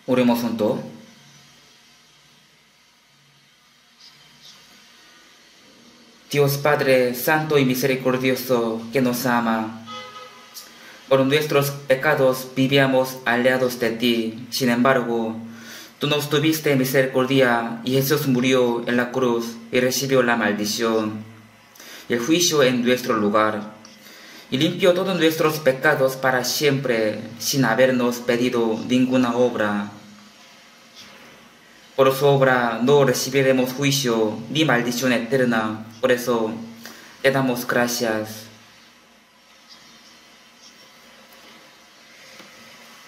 Oremos juntos. Dios Padre Santo y Misericordioso, que nos ama, por nuestros pecados vivíamos alejados de ti. Sin embargo, tú nos tuviste misericordia y Jesús murió en la cruz y recibió la maldición y el juicio en nuestro lugar, y limpió todos nuestros pecados para siempre, sin habernos pedido ninguna obra. Por su obra no recibiremos juicio ni maldición eterna. Por eso te damos gracias.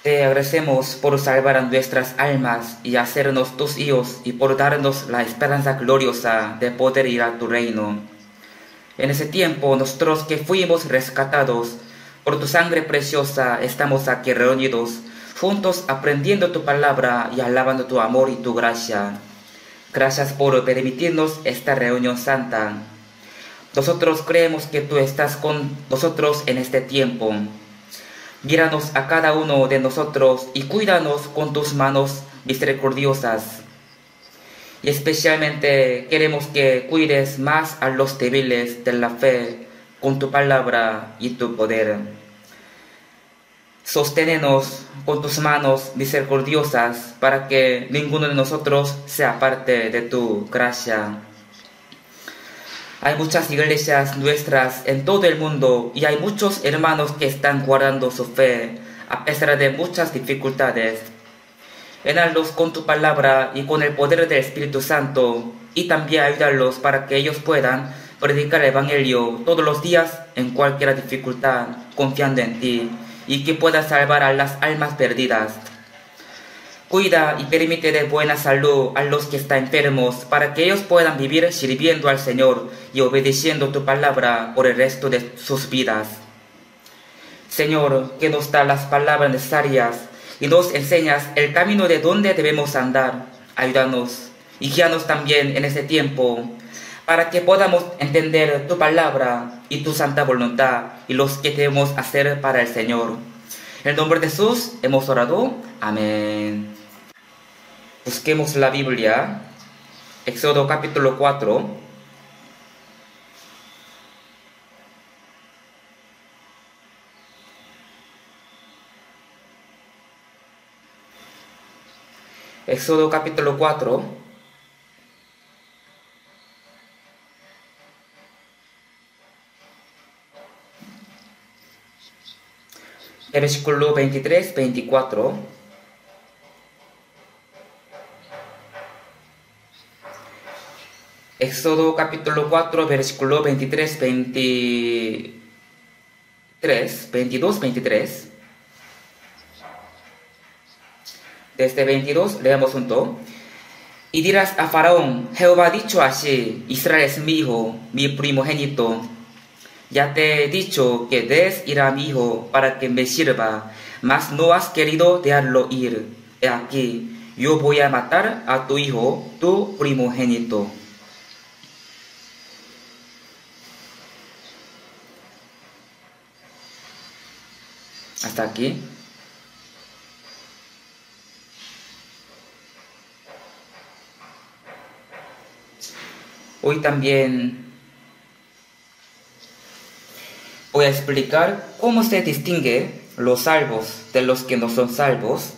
Te agradecemos por salvar a nuestras almas y hacernos tus hijos, y por darnos la esperanza gloriosa de poder ir a tu reino. En ese tiempo, nosotros que fuimos rescatados por tu sangre preciosa, estamos aquí reunidos, juntos aprendiendo tu palabra y alabando tu amor y tu gracia. Gracias por permitirnos esta reunión santa. Nosotros creemos que tú estás con nosotros en este tiempo. Míranos a cada uno de nosotros y cuídanos con tus manos misericordiosas. Y especialmente queremos que cuides más a los débiles de la fe con tu palabra y tu poder. Sosténenos con tus manos misericordiosas para que ninguno de nosotros sea parte de tu gracia. Hay muchas iglesias nuestras en todo el mundo y hay muchos hermanos que están guardando su fe a pesar de muchas dificultades. Llénalos con tu palabra y con el poder del Espíritu Santo, y también ayúdalos para que ellos puedan predicar el Evangelio todos los días en cualquier dificultad, confiando en ti, y que puedas salvar a las almas perdidas. Cuida y permite de buena salud a los que están enfermos, para que ellos puedan vivir sirviendo al Señor y obedeciendo tu palabra por el resto de sus vidas. Señor, que nos da las palabras necesarias y nos enseñas el camino de donde debemos andar. Ayúdanos y guíanos también en ese tiempo, para que podamos entender tu palabra y tu santa voluntad y los que debemos hacer para el Señor. En el nombre de Jesús hemos orado. Amén. Busquemos la Biblia. Éxodo capítulo 4. Éxodo capítulo 4. Versículo 23-24. Éxodo capítulo 4, versículo 23-23, 22-23. Desde 22 leemos junto. Y dirás a Faraón: Jehová ha dicho así: Israel es mi hijo, mi primogénito. Ya te he dicho que des ir a mi hijo para que me sirva, mas no has querido dejarlo ir. He aquí, yo voy a matar a tu hijo, tu primogénito. Hasta aquí. Hoy también voy a explicar cómo se distingue los salvos de los que no son salvos,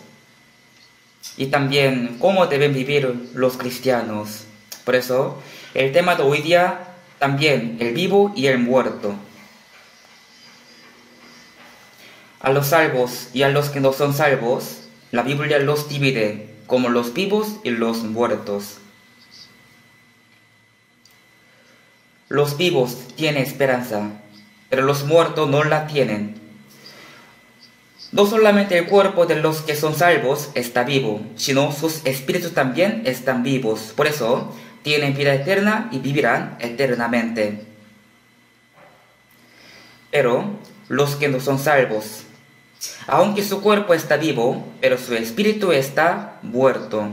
y también cómo deben vivir los cristianos. Por eso, el tema de hoy día también, el vivo y el muerto. A los salvos y a los que no son salvos, la Biblia los divide como los vivos y los muertos. Los vivos tienen esperanza, pero los muertos no la tienen. No solamente el cuerpo de los que son salvos está vivo, sino sus espíritus también están vivos. Por eso tienen vida eterna y vivirán eternamente. Pero los que no son salvos, aunque su cuerpo está vivo, pero su espíritu está muerto.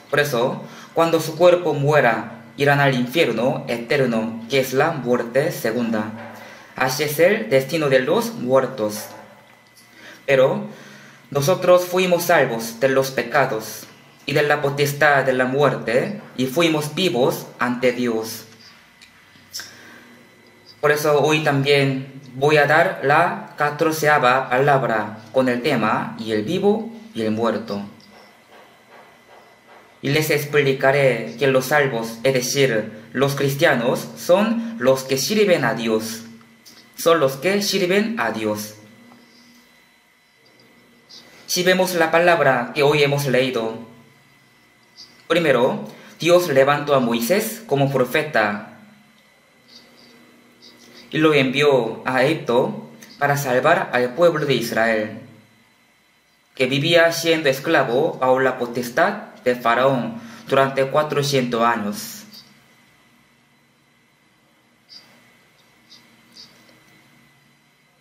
Por eso, cuando su cuerpo muera, irán al infierno eterno, que es la muerte segunda. Así es el destino de los muertos. Pero nosotros fuimos salvos de los pecados y de la potestad de la muerte y fuimos vivos ante Dios. Por eso hoy también voy a dar la 14ª palabra con el tema y el vivo y el muerto. Y les explicaré que los salvos, es decir, los cristianos, son los que sirven a Dios. Son los que sirven a Dios. Si vemos la palabra que hoy hemos leído, primero, Dios levantó a Moisés como profeta y lo envió a Egipto para salvar al pueblo de Israel, que vivía siendo esclavo bajo la potestad de Faraón durante 400 años.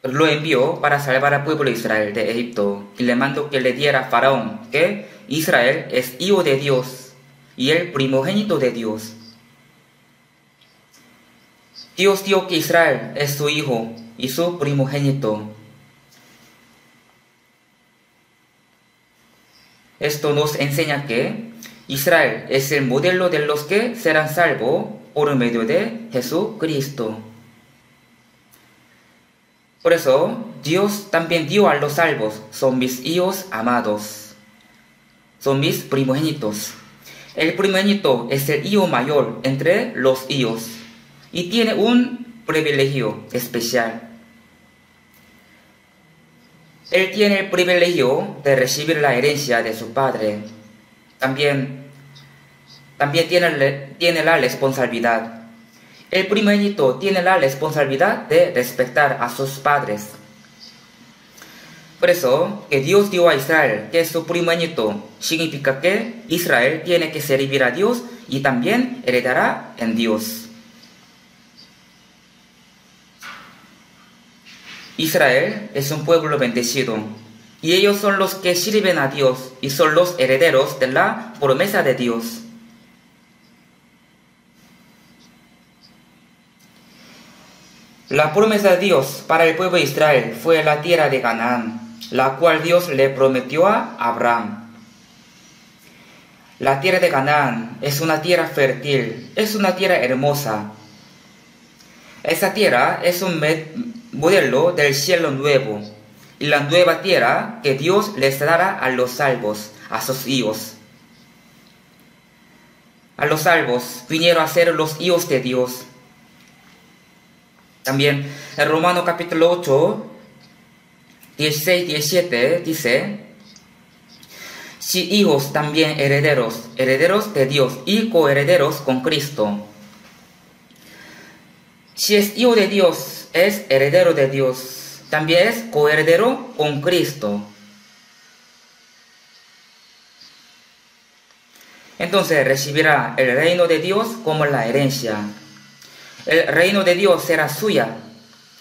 Lo envió para salvar al pueblo de Israel de Egipto y le mandó que le diera a Faraón que Israel es hijo de Dios y el primogénito de Dios. Dios dio que Israel es su hijo y su primogénito. Esto nos enseña que Israel es el modelo de los que serán salvos por medio de Jesucristo. Por eso, Dios también dio a los salvos, son mis hijos amados, son mis primogénitos. El primogénito es el hijo mayor entre los hijos y tiene un privilegio especial. Él tiene el privilegio de recibir la herencia de su padre. También tiene la responsabilidad. El primogénito tiene la responsabilidad de respetar a sus padres. Por eso, que Dios dio a Israel, que es su primogénito, significa que Israel tiene que servir a Dios y también heredará en Dios. Israel es un pueblo bendecido, y ellos son los que sirven a Dios y son los herederos de la promesa de Dios. La promesa de Dios para el pueblo de Israel fue la tierra de Canaán, la cual Dios le prometió a Abraham. La tierra de Canaán es una tierra fértil, es una tierra hermosa. Esa tierra es un modelo del cielo nuevo y la nueva tierra que Dios les dará a los salvos, a sus hijos. A los salvos vinieron a ser los hijos de Dios. También en Romanos capítulo 8, 16-17 dice: si hijos también herederos, herederos de Dios y coherederos con Cristo. Si es hijo de Dios, es heredero de Dios, también es coheredero con Cristo. Entonces recibirá el reino de Dios como la herencia. El reino de Dios será suya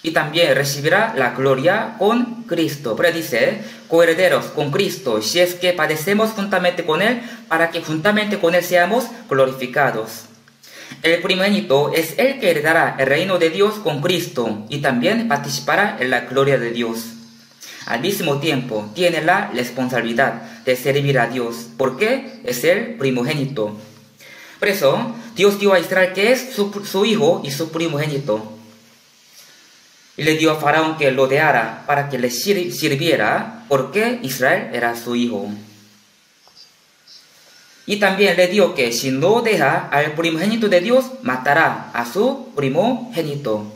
y también recibirá la gloria con Cristo. Pero dice, coherederos con Cristo, si es que padecemos juntamente con Él, para que juntamente con Él seamos glorificados. El primogénito es el que heredará el reino de Dios con Cristo y también participará en la gloria de Dios. Al mismo tiempo, tiene la responsabilidad de servir a Dios, porque es el primogénito. Por eso, Dios dio a Israel que es su hijo y su primogénito. Y le dio a Faraón que lo dejara para que le sirviera, porque Israel era su hijo. Y también le dio que si no deja al primogénito de Dios, matará a su primogénito.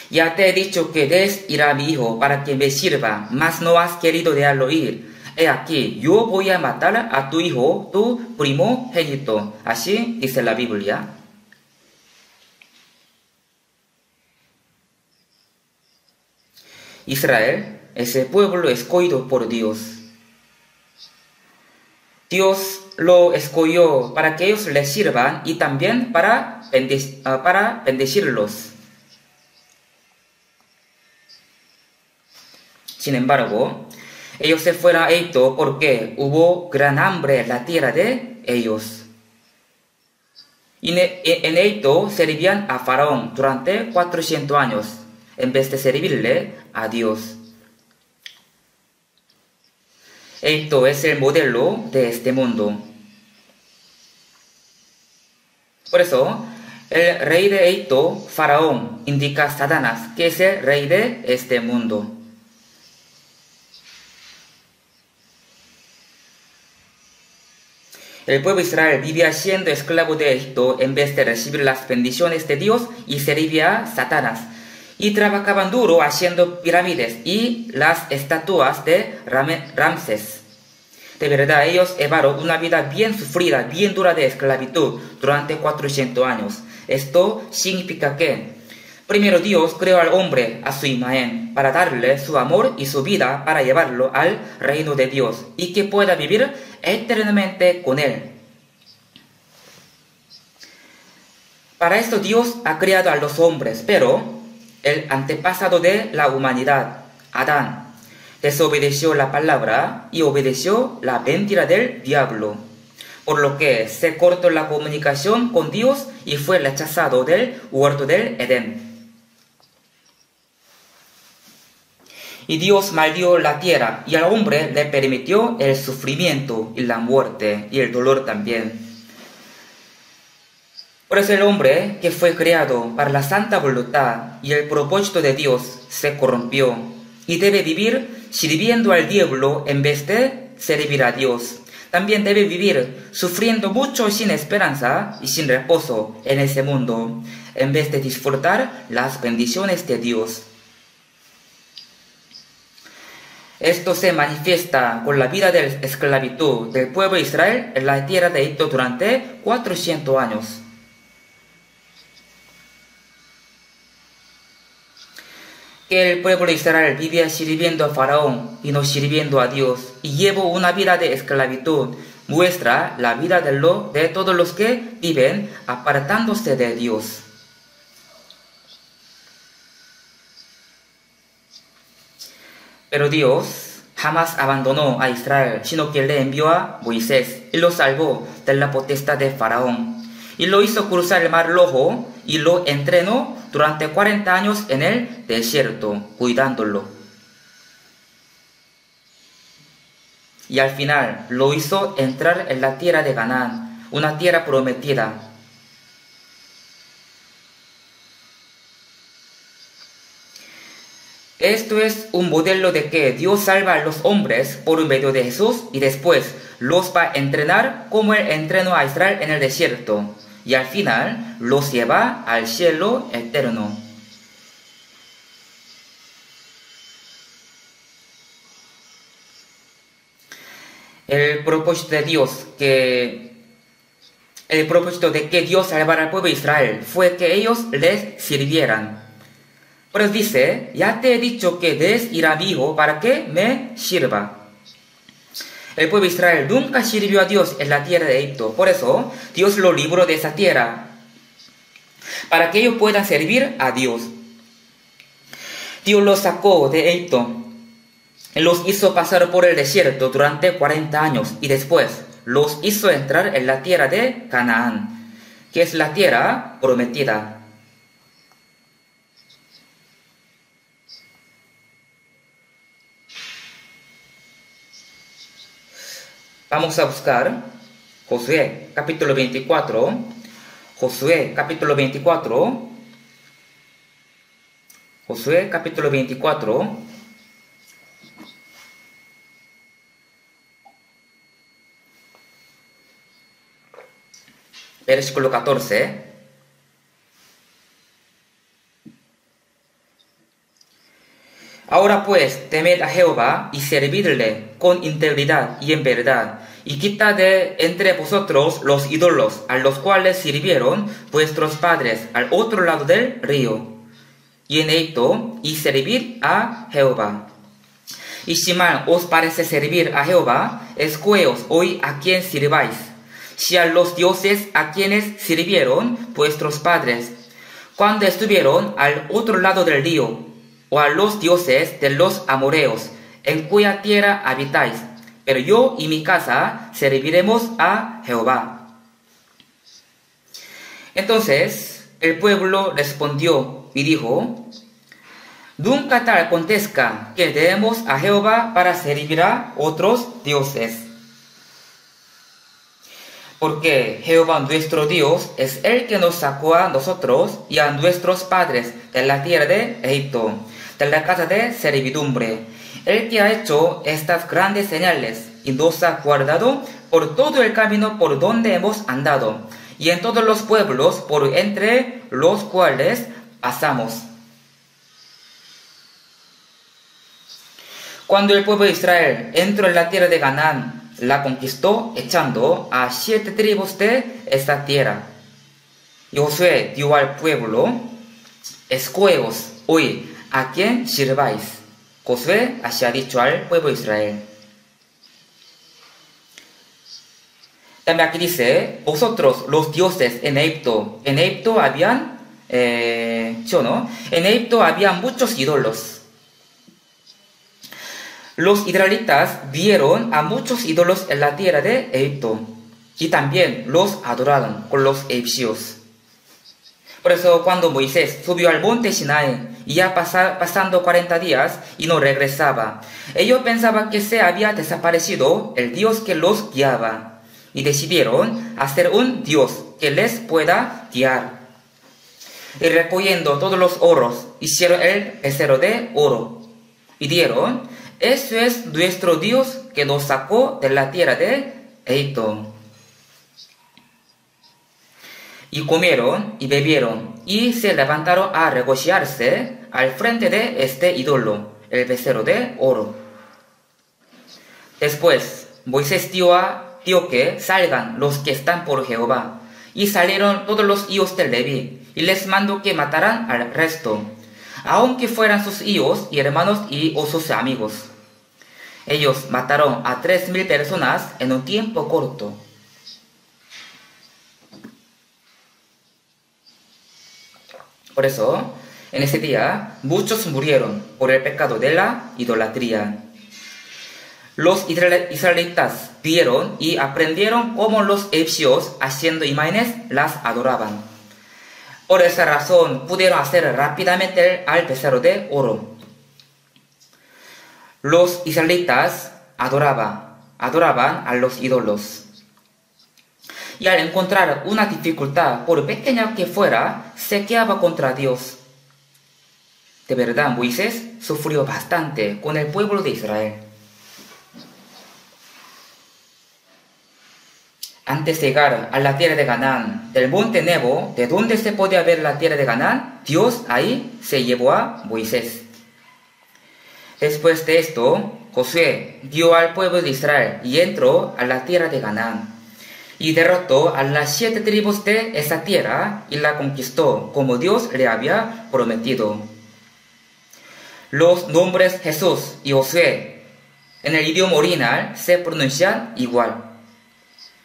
Ya te he dicho que des ir a mi hijo para que me sirva, mas no has querido dejarlo ir. He aquí, yo voy a matar a tu hijo, tu primogénito. Así dice la Biblia. Israel es el pueblo escogido por Dios. Dios lo escogió para que ellos le sirvan y también para bendecirlos. Sin embargo, ellos se fueron a Egipto porque hubo gran hambre en la tierra de ellos. Y en Egipto servían a Faraón durante 400 años. en vez de servirle a Dios. Egipto es el modelo de este mundo. Por eso, el rey de Egipto, Faraón, indica a Satanás, que es el rey de este mundo. El pueblo de Israel vivía siendo esclavo de Egipto en vez de recibir las bendiciones de Dios y servía a Satanás. Y trabajaban duro haciendo pirámides y las estatuas de Ramsés. De verdad, ellos llevaron una vida bien sufrida, bien dura de esclavitud durante 400 años. Esto significa que primero Dios creó al hombre a su imagen para darle su amor y su vida para llevarlo al reino de Dios y que pueda vivir eternamente con él. Para esto Dios ha creado a los hombres, pero el antepasado de la humanidad, Adán, desobedeció la palabra y obedeció la mentira del diablo, por lo que se cortó la comunicación con Dios y fue rechazado del huerto del Edén. Y Dios maldijo la tierra y al hombre le permitió el sufrimiento y la muerte y el dolor también. Por eso el hombre que fue creado para la santa voluntad y el propósito de Dios se corrompió y debe vivir sirviendo al diablo en vez de servir a Dios. También debe vivir sufriendo mucho sin esperanza y sin reposo en ese mundo, en vez de disfrutar las bendiciones de Dios. Esto se manifiesta con la vida de esclavitud del pueblo de Israel en la tierra de Egipto durante 400 años. Que el pueblo de Israel vivía sirviendo a Faraón y no sirviendo a Dios y llevó una vida de esclavitud muestra la vida de todos los que viven apartándose de Dios. Pero Dios jamás abandonó a Israel, sino que le envió a Moisés y lo salvó de la potestad de Faraón. Y lo hizo cruzar el mar Rojo y lo entrenó durante 40 años en el desierto, cuidándolo. Y al final lo hizo entrar en la tierra de Canaán, una tierra prometida. Esto es un modelo de que Dios salva a los hombres por medio de Jesús y después los va a entrenar como Él entrenó a Israel en el desierto y al final los lleva al cielo eterno. El propósito de que Dios salvara al pueblo de Israel fue que ellos les sirvieran. Pero dice, ya te he dicho que des ir a mi hijo para que me sirva. El pueblo de Israel nunca sirvió a Dios en la tierra de Egipto. Por eso, Dios lo libró de esa tierra para que ellos puedan servir a Dios. Dios los sacó de Egipto, los hizo pasar por el desierto durante 40 años y después los hizo entrar en la tierra de Canaán, que es la tierra prometida. Vamos a buscar Josué capítulo 24, Josué capítulo 24, Josué capítulo 24, versículo 14. Ahora pues, temed a Jehová y servidle con integridad y en verdad, y quitad de entre vosotros los ídolos a los cuales sirvieron vuestros padres al otro lado del río, y en Egipto, y servid a Jehová. Y si mal os parece servir a Jehová, escogeos hoy a quien sirváis, si a los dioses a quienes sirvieron vuestros padres, cuando estuvieron al otro lado del río, o a los dioses de los amorreos, en cuya tierra habitáis, pero yo y mi casa serviremos a Jehová. Entonces el pueblo respondió y dijo, Nunca tal acontezca que demos a Jehová para servir a otros dioses. Porque Jehová nuestro Dios es el que nos sacó a nosotros y a nuestros padres de la tierra de Egipto, de la casa de servidumbre, el que ha hecho estas grandes señales y nos ha guardado por todo el camino por donde hemos andado, y en todos los pueblos por entre los cuales pasamos. Cuando el pueblo de Israel entró en la tierra de Canaán, la conquistó echando a 7 tribus de esta tierra. Y Josué dio al pueblo: escogeos hoy a quien sirváis. Josué así ha dicho al pueblo de Israel. También aquí dice: vosotros los dioses en Egipto. En Egipto habían, En Egipto había muchos ídolos. Los israelitas vieron a muchos ídolos en la tierra de Egipto y también los adoraron con los egipcios. Por eso cuando Moisés subió al monte Sinaí y ya pasando 40 días y no regresaba, ellos pensaban que se había desaparecido el Dios que los guiaba y decidieron hacer un Dios que les pueda guiar. Y recogiendo todos los oros, hicieron el becerro de oro y dieron: eso es nuestro Dios que nos sacó de la tierra de Egipto. Y comieron y bebieron y se levantaron a regocijarse al frente de este ídolo, el becerro de oro. Después Moisés dio que salgan los que están por Jehová, y salieron todos los hijos de Leví, y les mandó que mataran al resto, aunque fueran sus hijos y hermanos y sus amigos. Ellos mataron a 3,000 personas en un tiempo corto. Por eso, en ese día, muchos murieron por el pecado de la idolatría. Los israelitas vieron y aprendieron cómo los egipcios, haciendo imágenes, las adoraban. Por esa razón, pudieron hacer rápidamente al becerro de oro. Los israelitas adoraban a los ídolos. Y al encontrar una dificultad, por pequeña que fuera, se quejaba contra Dios. De verdad, Moisés sufrió bastante con el pueblo de Israel. Antes de llegar a la tierra de Canaán, del monte Nebo, de donde se podía ver la tierra de Canaán, Dios ahí se llevó a Moisés. Después de esto, Josué dio al pueblo de Israel y entró a la tierra de Canaán, y derrotó a las 7 tribus de esa tierra y la conquistó como Dios le había prometido. Los nombres Jesús y Josué en el idioma original se pronuncian igual.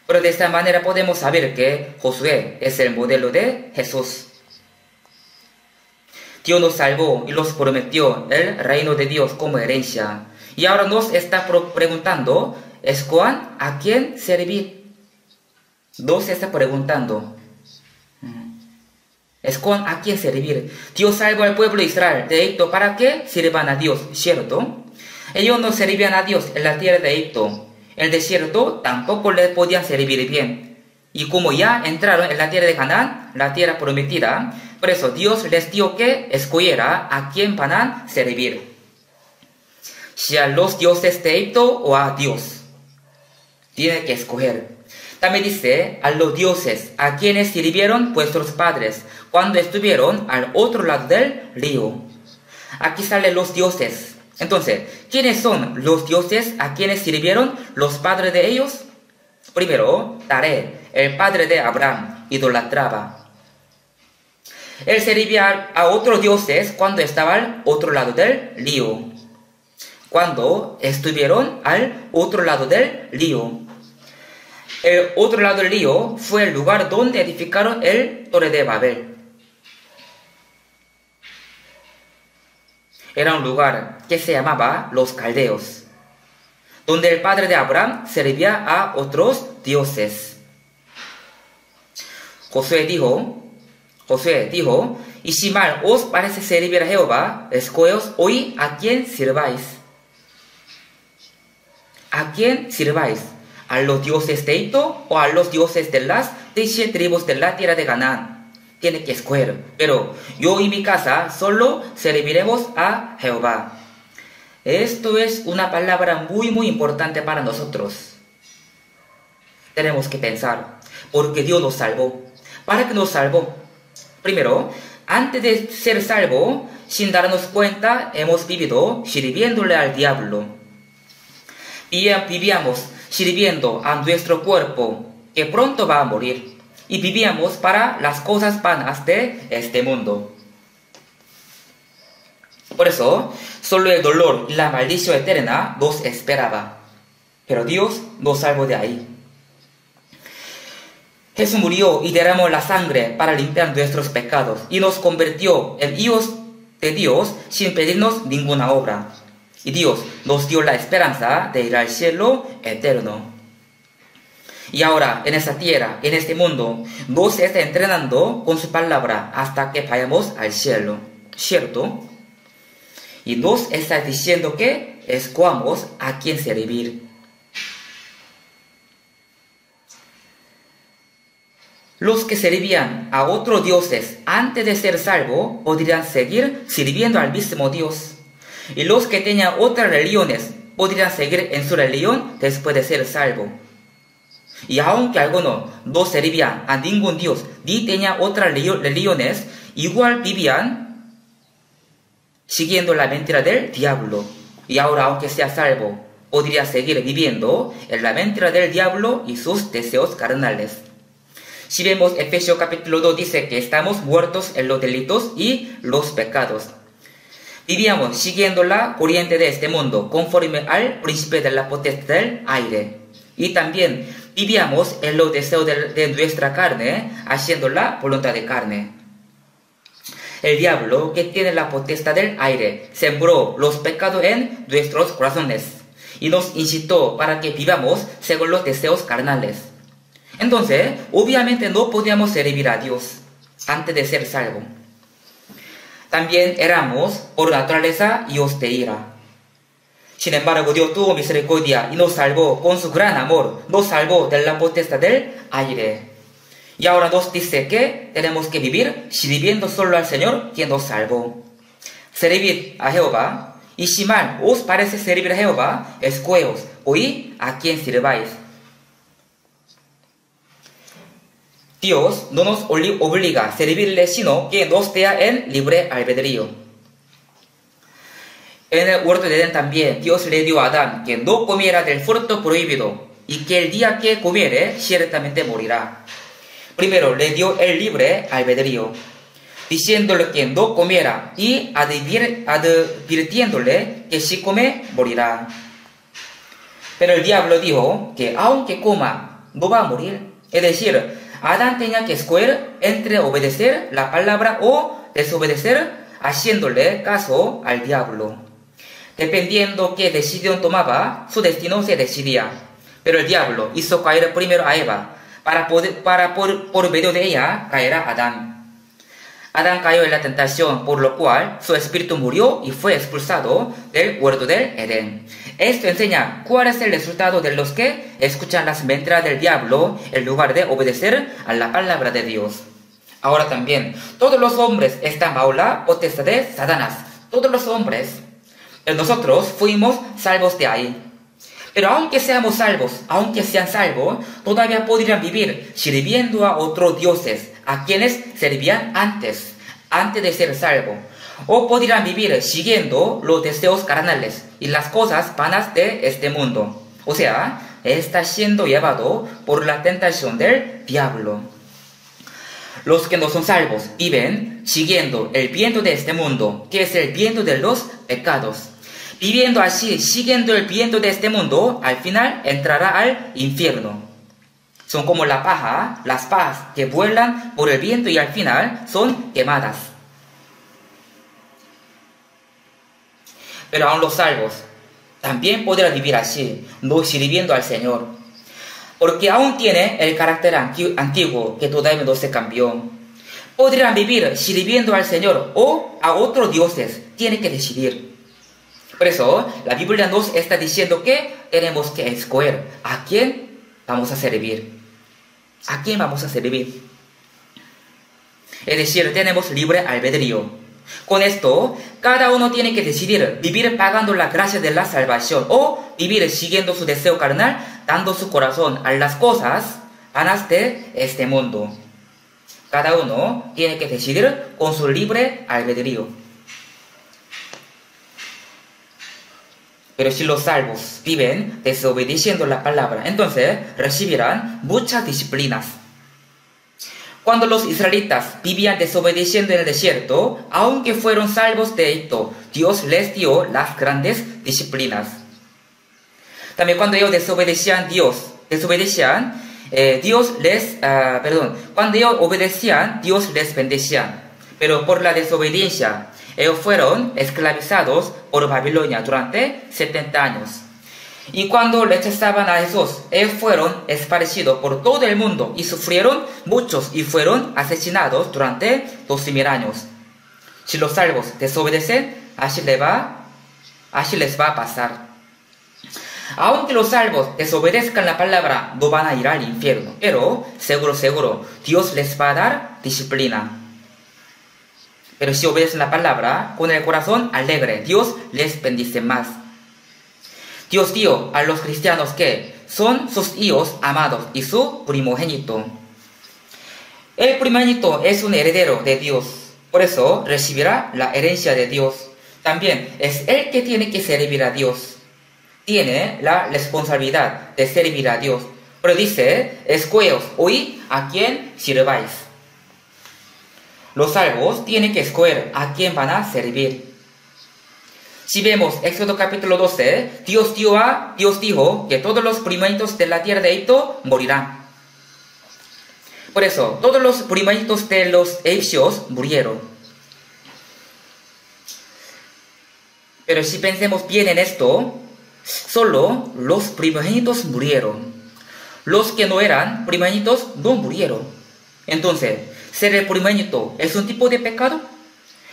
Pero de esta manera podemos saber que Josué es el modelo de Jesús. Dios nos salvó y nos prometió el reino de Dios como herencia. Y ahora nos está preguntando: ¿escojan a quién servir? Nos está preguntando: ¿escojan a quién servir? Dios salvó al pueblo de Israel de Egipto para que sirvan a Dios, ¿cierto? Ellos no servían a Dios en la tierra de Egipto. En el desierto tampoco les podían servir bien. Y como ya entraron en la tierra de Canaán, la tierra prometida, por eso Dios les dio que escogiera a quién van a servir. Si a los dioses de Egipto o a Dios. Tiene que escoger. También dice: a los dioses a quienes sirvieron vuestros padres cuando estuvieron al otro lado del río. Aquí salen los dioses. Entonces, ¿quiénes son los dioses a quienes sirvieron los padres de ellos? Primero, Taré, el padre de Abraham, idolatraba. Él servía a otros dioses cuando estaba al otro lado del río. Cuando estuvieron al otro lado del río. El otro lado del río fue el lugar donde edificaron el Torre de Babel. Era un lugar que se llamaba Los Caldeos, donde el padre de Abraham servía a otros dioses. Josué dijo, y si mal os parece servir a Jehová, escogeos hoy a quién sirváis. ¿A quién sirváis? ¿A los dioses de Egipto o a los dioses de las 10 tribus de la tierra de Canaán? Tiene que escoger. Pero yo y mi casa solo serviremos a Jehová. Esto es una palabra muy importante para nosotros. Tenemos que pensar, porque Dios nos salvó. ¿Para qué nos salvó? Primero, antes de ser salvo, sin darnos cuenta, hemos vivido sirviéndole al diablo. Vivíamos sirviendo a nuestro cuerpo, que pronto va a morir. Y vivíamos para las cosas vanas de este mundo. Por eso, solo el dolor y la maldición eterna nos esperaba. Pero Dios nos salvó de ahí. Jesús murió y derramó la sangre para limpiar nuestros pecados y nos convirtió en hijos de Dios sin pedirnos ninguna obra. Y Dios nos dio la esperanza de ir al cielo eterno. Y ahora, en esta tierra, en este mundo, nos está entrenando con su palabra hasta que vayamos al cielo. ¿Cierto? Y nos está diciendo que escojamos a quién servir. Los que servían a otros dioses antes de ser salvos podrían seguir sirviendo al mismo Dios. Y los que tenían otras religiones podrían seguir en su religión después de ser salvos. Y aunque algunos no servían a ningún Dios ni tenían otras religiones, igual vivían siguiendo la mentira del diablo. Y ahora, aunque sea salvo, podría seguir viviendo en la mentira del diablo y sus deseos carnales. Si vemos Efesios capítulo 2 dice que estamos muertos en los delitos y los pecados. Vivíamos siguiendo la corriente de este mundo, conforme al príncipe de la potestad del aire. Y también vivíamos en los deseos de nuestra carne, haciendo la voluntad de carne. El diablo, que tiene la potestad del aire, sembró los pecados en nuestros corazones y nos incitó para que vivamos según los deseos carnales. Entonces, obviamente no podíamos servir a Dios antes de ser salvos. También éramos, por naturaleza, hijos de ira. Sin embargo, Dios tuvo misericordia y nos salvó con su gran amor. Nos salvó de la potestad del aire. Y ahora nos dice que tenemos que vivir sirviendo solo al Señor, quien nos salvó. Servir a Jehová. Y si mal os parece servir a Jehová, escogeos hoy a quien sirváis. Dios no nos obliga a servirle, sino que nos deja en libre albedrío. En el huerto de Edén también, Dios le dio a Adán que no comiera del fruto prohibido, y que el día que comiere, ciertamente morirá. Primero le dio el libre albedrío, diciéndole que no comiera, y advirtiéndole que si come, morirá. Pero el diablo dijo que aunque coma, no va a morir. Es decir, Adán tenía que escoger entre obedecer la palabra o desobedecer, haciéndole caso al diablo. Dependiendo qué decisión tomaba, su destino se decidía. Pero el diablo hizo caer primero a Eva, por medio de ella caerá Adán. Adán cayó en la tentación, por lo cual su espíritu murió y fue expulsado del huerto del Edén. Esto enseña cuál es el resultado de los que escuchan las mentiras del diablo en lugar de obedecer a la palabra de Dios. Ahora también, todos los hombres están bajo la potestad de Satanás. Todos los hombres. Nosotros fuimos salvos de ahí. Pero aunque seamos salvos, aunque sean salvos, todavía podrían vivir sirviendo a otros dioses, a quienes servían antes de ser salvos. O podrían vivir siguiendo los deseos carnales y las cosas vanas de este mundo. O sea, está siendo llevado por la tentación del diablo. Los que no son salvos viven siguiendo el viento de este mundo, que es el viento de los pecados. Viviendo así, siguiendo el viento de este mundo, al final entrará al infierno. Son como las pajas que vuelan por el viento y al final son quemadas. Pero aún los salvos también podrán vivir así, no sirviendo al Señor. Porque aún tiene el carácter antiguo que todavía no se cambió. podrían vivir sirviendo al Señor o a otros dioses. Tiene que decidir. Por eso, la Biblia nos está diciendo que tenemos que escoger a quién vamos a servir. ¿A quién vamos a servir? Es decir, tenemos libre albedrío. Con esto, cada uno tiene que decidir vivir pagando la gracia de la salvación o vivir siguiendo su deseo carnal, dando su corazón a las cosas vanas de este mundo. Cada uno tiene que decidir con su libre albedrío. Pero si los salvos viven desobedeciendo la palabra, entonces recibirán muchas disciplinas. Cuando los israelitas vivían desobedeciendo en el desierto, aunque fueron salvos de Egipto, Dios les dio las grandes disciplinas. También cuando ellos desobedecían cuando ellos obedecían, Dios les bendecía. Pero por la desobediencia, ellos fueron esclavizados por Babilonia durante 70 años. Y cuando rechazaban a Jesús, ellos fueron esparcidos por todo el mundo y sufrieron muchos y fueron asesinados durante 12,000 años. Si los salvos desobedecen, así les va a pasar. Aunque los salvos desobedezcan la palabra, no van a ir al infierno. Pero, seguro, Dios les va a dar disciplina. Pero si obedecen la palabra, con el corazón alegre, Dios les bendice más. Dios dio a los cristianos que son sus hijos amados y su primogénito. El primogénito es un heredero de Dios. Por eso recibirá la herencia de Dios. También es el que tiene que servir a Dios. Tiene la responsabilidad de servir a Dios. Pero dice, escogeos hoy a quién sirváis. Los salvos tienen que escoger a quién van a servir. Si vemos Éxodo capítulo 12, Dios dijo que todos los primogénitos de la tierra de Egipto morirán. Por eso, todos los primogénitos de los egipcios murieron. Pero si pensemos bien en esto, solo los primogénitos murieron. Los que no eran primogénitos no murieron. Entonces, ¿ser el primogénito es un tipo de pecado?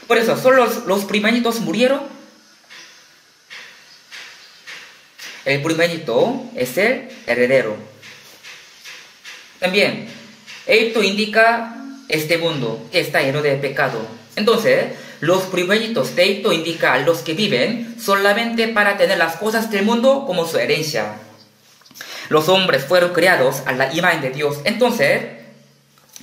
Por eso, solo los primogénitos murieron. El primogénito es el heredero. También, Egipto indica este mundo que está lleno de pecado. Entonces, los primogénitos de Egipto indican a los que viven solamente para tener las cosas del mundo como su herencia. Los hombres fueron creados a la imagen de Dios. Entonces,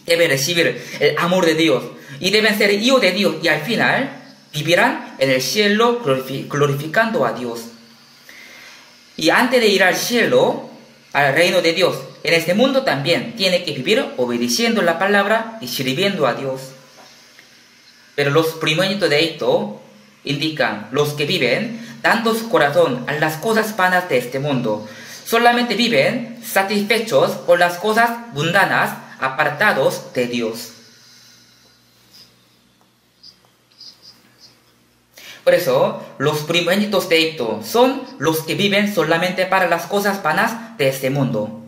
deben recibir el amor de Dios y deben ser hijos de Dios y al final vivirán en el cielo glorificando a Dios. Y antes de ir al cielo, al reino de Dios, en este mundo también tiene que vivir obedeciendo la palabra y sirviendo a Dios. Pero los primogénitos de Egipto indican los que viven dando su corazón a las cosas vanas de este mundo. Solamente viven satisfechos con las cosas mundanas, apartados de Dios. Por eso, los primogénitos de Egipto son los que viven solamente para las cosas vanas de este mundo.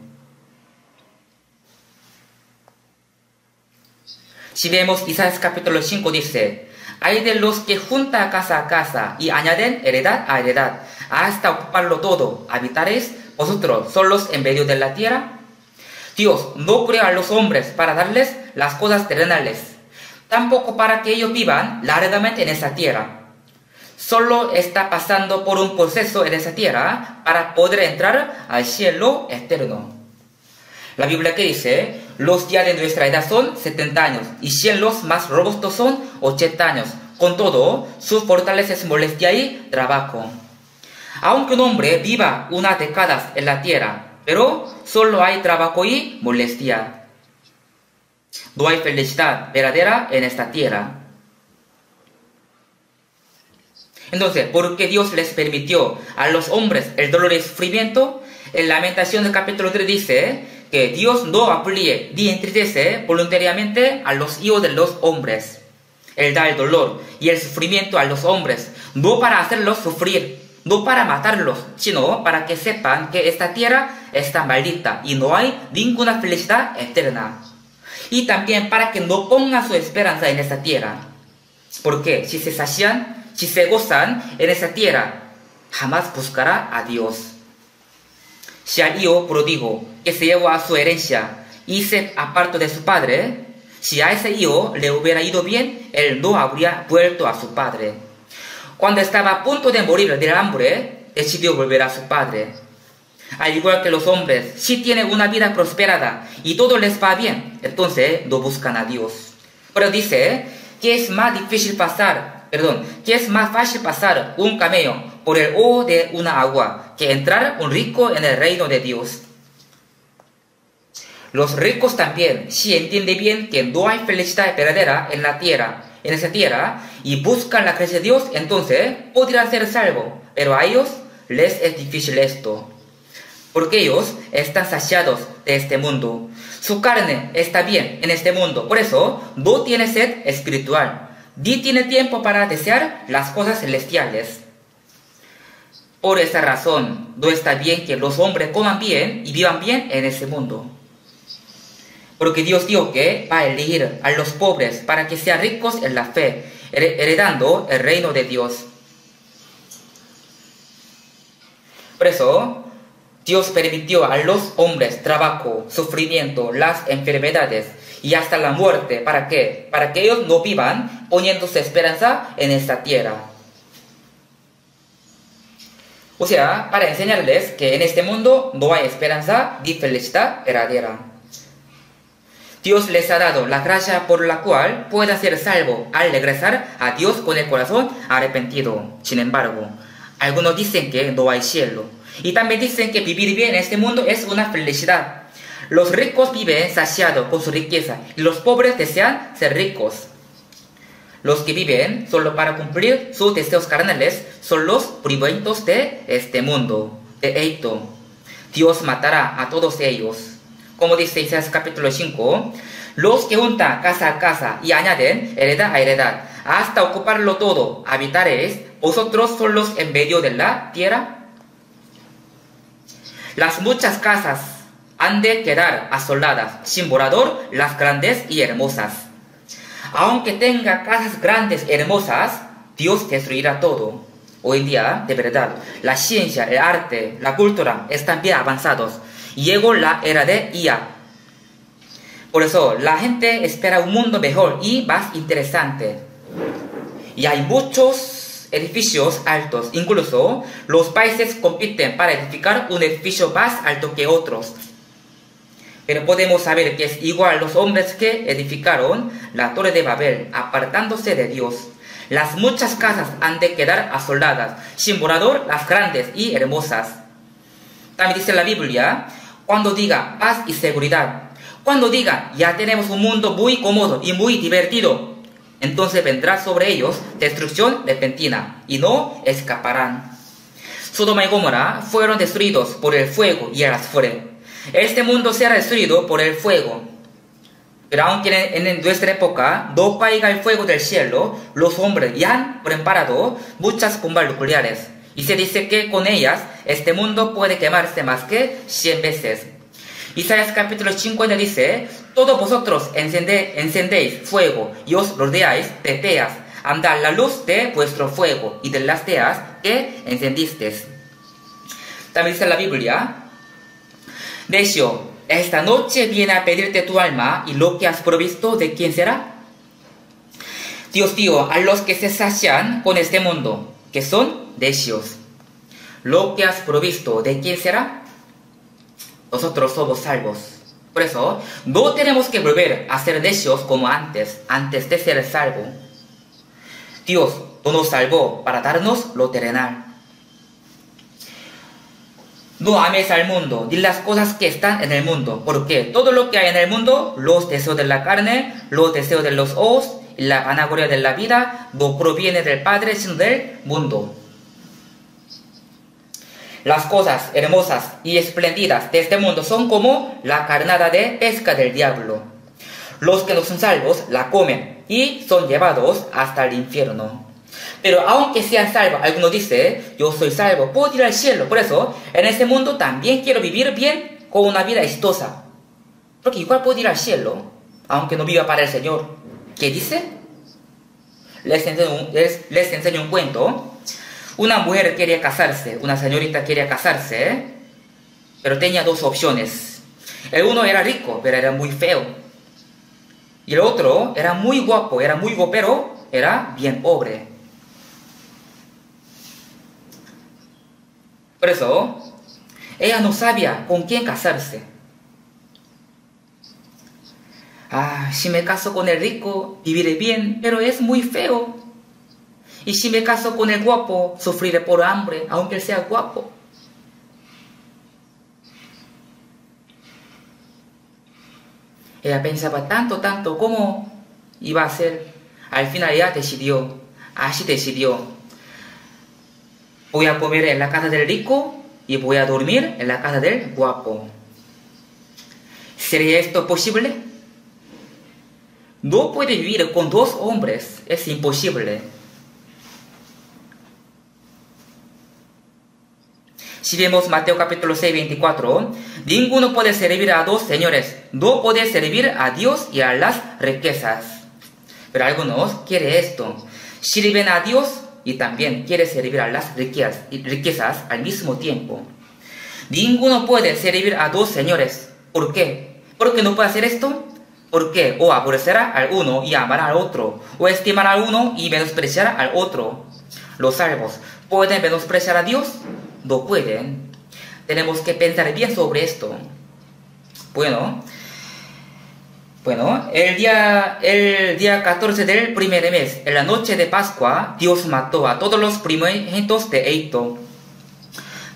Si vemos Isaías capítulo 5 dice, hay de los que juntan casa a casa y añaden heredad a heredad, hasta ocuparlo todo, habitaréis vosotros solos en medio de la tierra. Dios no creó a los hombres para darles las cosas terrenales, tampoco para que ellos vivan largamente en esa tierra. Solo está pasando por un proceso en esa tierra para poder entrar al cielo eterno. La Biblia que dice, los días de nuestra edad son 70 años y 100 los más robustos son 80 años. Con todo, su fortaleza es molestia y trabajo. Aunque un hombre viva unas décadas en la tierra, pero solo hay trabajo y molestia. No hay felicidad verdadera en esta tierra. Entonces, ¿por qué Dios les permitió a los hombres el dolor y el sufrimiento? En Lamentaciones capítulo 3 dice que Dios no aflige ni entristece voluntariamente a los hijos de los hombres. Él da el dolor y el sufrimiento a los hombres, no para hacerlos sufrir, no para matarlos, sino para que sepan que esta tierra está maldita y no hay ninguna felicidad eterna. y también para que no pongan su esperanza en esta tierra. Porque si se sacian, si se gozan en esa tierra, jamás buscará a Dios. Si al hijo pródigo que se llevó a su herencia y se apartó de su padre, si a ese hijo le hubiera ido bien, él no habría vuelto a su padre. Cuando estaba a punto de morir del hambre, decidió volver a su padre. Al igual que los hombres, si tienen una vida prosperada y todo les va bien, entonces no buscan a Dios. Pero dice que es más fácil pasar un camello por el ojo de una agua que entrar un rico en el reino de Dios. Los ricos también, si entienden bien que no hay felicidad verdadera en esa tierra, y buscan la gracia de Dios, entonces podrán ser salvos. Pero a ellos les es difícil esto, porque ellos están saciados de este mundo. Su carne está bien en este mundo, por eso no tiene sed espiritual, ni tiene tiempo para desear las cosas celestiales. Por esa razón, no está bien que los hombres coman bien y vivan bien en ese mundo. Porque Dios dijo que va a elegir a los pobres para que sean ricos en la fe, heredando el reino de Dios. Por eso, Dios permitió a los hombres trabajo, sufrimiento, las enfermedades y hasta la muerte. ¿Para qué? Para que ellos no vivan poniendo su esperanza en esta tierra. O sea, para enseñarles que en este mundo no hay esperanza ni felicidad verdadera. Dios les ha dado la gracia por la cual puedan ser salvos al regresar a Dios con el corazón arrepentido. Sin embargo, algunos dicen que no hay cielo. Y también dicen que vivir bien en este mundo es una felicidad. Los ricos viven saciados con su riqueza y los pobres desean ser ricos. Los que viven solo para cumplir sus deseos carnales son los privados de este mundo. De hecho, Dios matará a todos ellos. Como dice Isaías capítulo 5, los que juntan casa a casa y añaden heredad a heredad, hasta ocuparlo todo, habitaréis vosotros solos en medio de la tierra. Las muchas casas han de quedar asoladas, sin morador, las grandes y hermosas. Aunque tenga casas grandes y hermosas, Dios destruirá todo. Hoy en día, de verdad, la ciencia, el arte, la cultura están bien avanzados. Llegó la era de IA. Por eso, la gente espera un mundo mejor y más interesante. Y hay muchos edificios altos. Incluso, los países compiten para edificar un edificio más alto que otros. Pero podemos saber que es igual los hombres que edificaron la Torre de Babel, apartándose de Dios. Las muchas casas han de quedar asoladas, sin morador las grandes y hermosas. También dice la Biblia, cuando diga paz y seguridad, cuando diga ya tenemos un mundo muy cómodo y muy divertido, entonces vendrá sobre ellos destrucción repentina y no escaparán. Sodoma y Gomorra fueron destruidos por el fuego y el azufre. Este mundo será destruido por el fuego. Pero aunque en nuestra época no caiga el fuego del cielo, los hombres ya han preparado muchas bombas nucleares. Y se dice que con ellas este mundo puede quemarse más que 100 veces. Isaías capítulo 50 dice, todos vosotros encendéis fuego y os rodeáis de teas. Andad la luz de vuestro fuego y de las teas que encendisteis. También dice la Biblia, necio, esta noche viene a pedirte tu alma y lo que has provisto, ¿de quién será? Dios dijo a los que se sacian con este mundo, que son necios. Lo que has provisto, ¿de quién será? Nosotros somos salvos. Por eso, no tenemos que volver a ser necios como antes de ser salvo. Dios no nos salvó para darnos lo terrenal. No ames al mundo, ni las cosas que están en el mundo, porque todo lo que hay en el mundo, los deseos de la carne, los deseos de los ojos, y la vanagloria de la vida, no proviene del Padre, sino del mundo. Las cosas hermosas y espléndidas de este mundo son como la carnada de pesca del diablo. Los que no son salvos la comen y son llevados hasta el infierno. Pero aunque sean salvos, algunos dicen, yo soy salvo, puedo ir al cielo. Por eso, en este mundo también quiero vivir bien con una vida exitosa. Porque igual puedo ir al cielo. aunque no viva para el Señor. ¿Qué dice? Les enseño un cuento. Una mujer quería casarse, una señorita quería casarse, pero tenía dos opciones. El uno era rico, pero era muy feo. Y el otro era muy guapo, pero era bien pobre. Por eso, ella no sabía con quién casarse. Si me caso con el rico, viviré bien, pero es muy feo. Y si me caso con el guapo, sufriré por hambre, aunque él sea guapo. Ella pensaba tanto, cómo iba a ser. Al final ella decidió, así decidió. Voy a comer en la casa del rico y voy a dormir en la casa del guapo. ¿Sería esto posible? No puede vivir con dos hombres, es imposible. Si vemos Mateo capítulo 6, 24, ninguno puede servir a dos señores, no puede servir a Dios y a las riquezas. Pero algunos quieren esto, sirven a Dios y también quieren servir a las riquezas al mismo tiempo. Ninguno puede servir a dos señores. ¿Por qué? ¿Por qué no puede hacer esto? Porque o aborrecerá al uno y amará al otro, o estimará al uno y menospreciará al otro. Los salvos, ¿pueden menospreciar a Dios? No pueden. Tenemos que pensar bien sobre esto. Bueno, el día 14 del primer mes, en la noche de Pascua, Dios mató a todos los primogénitos de Egipto.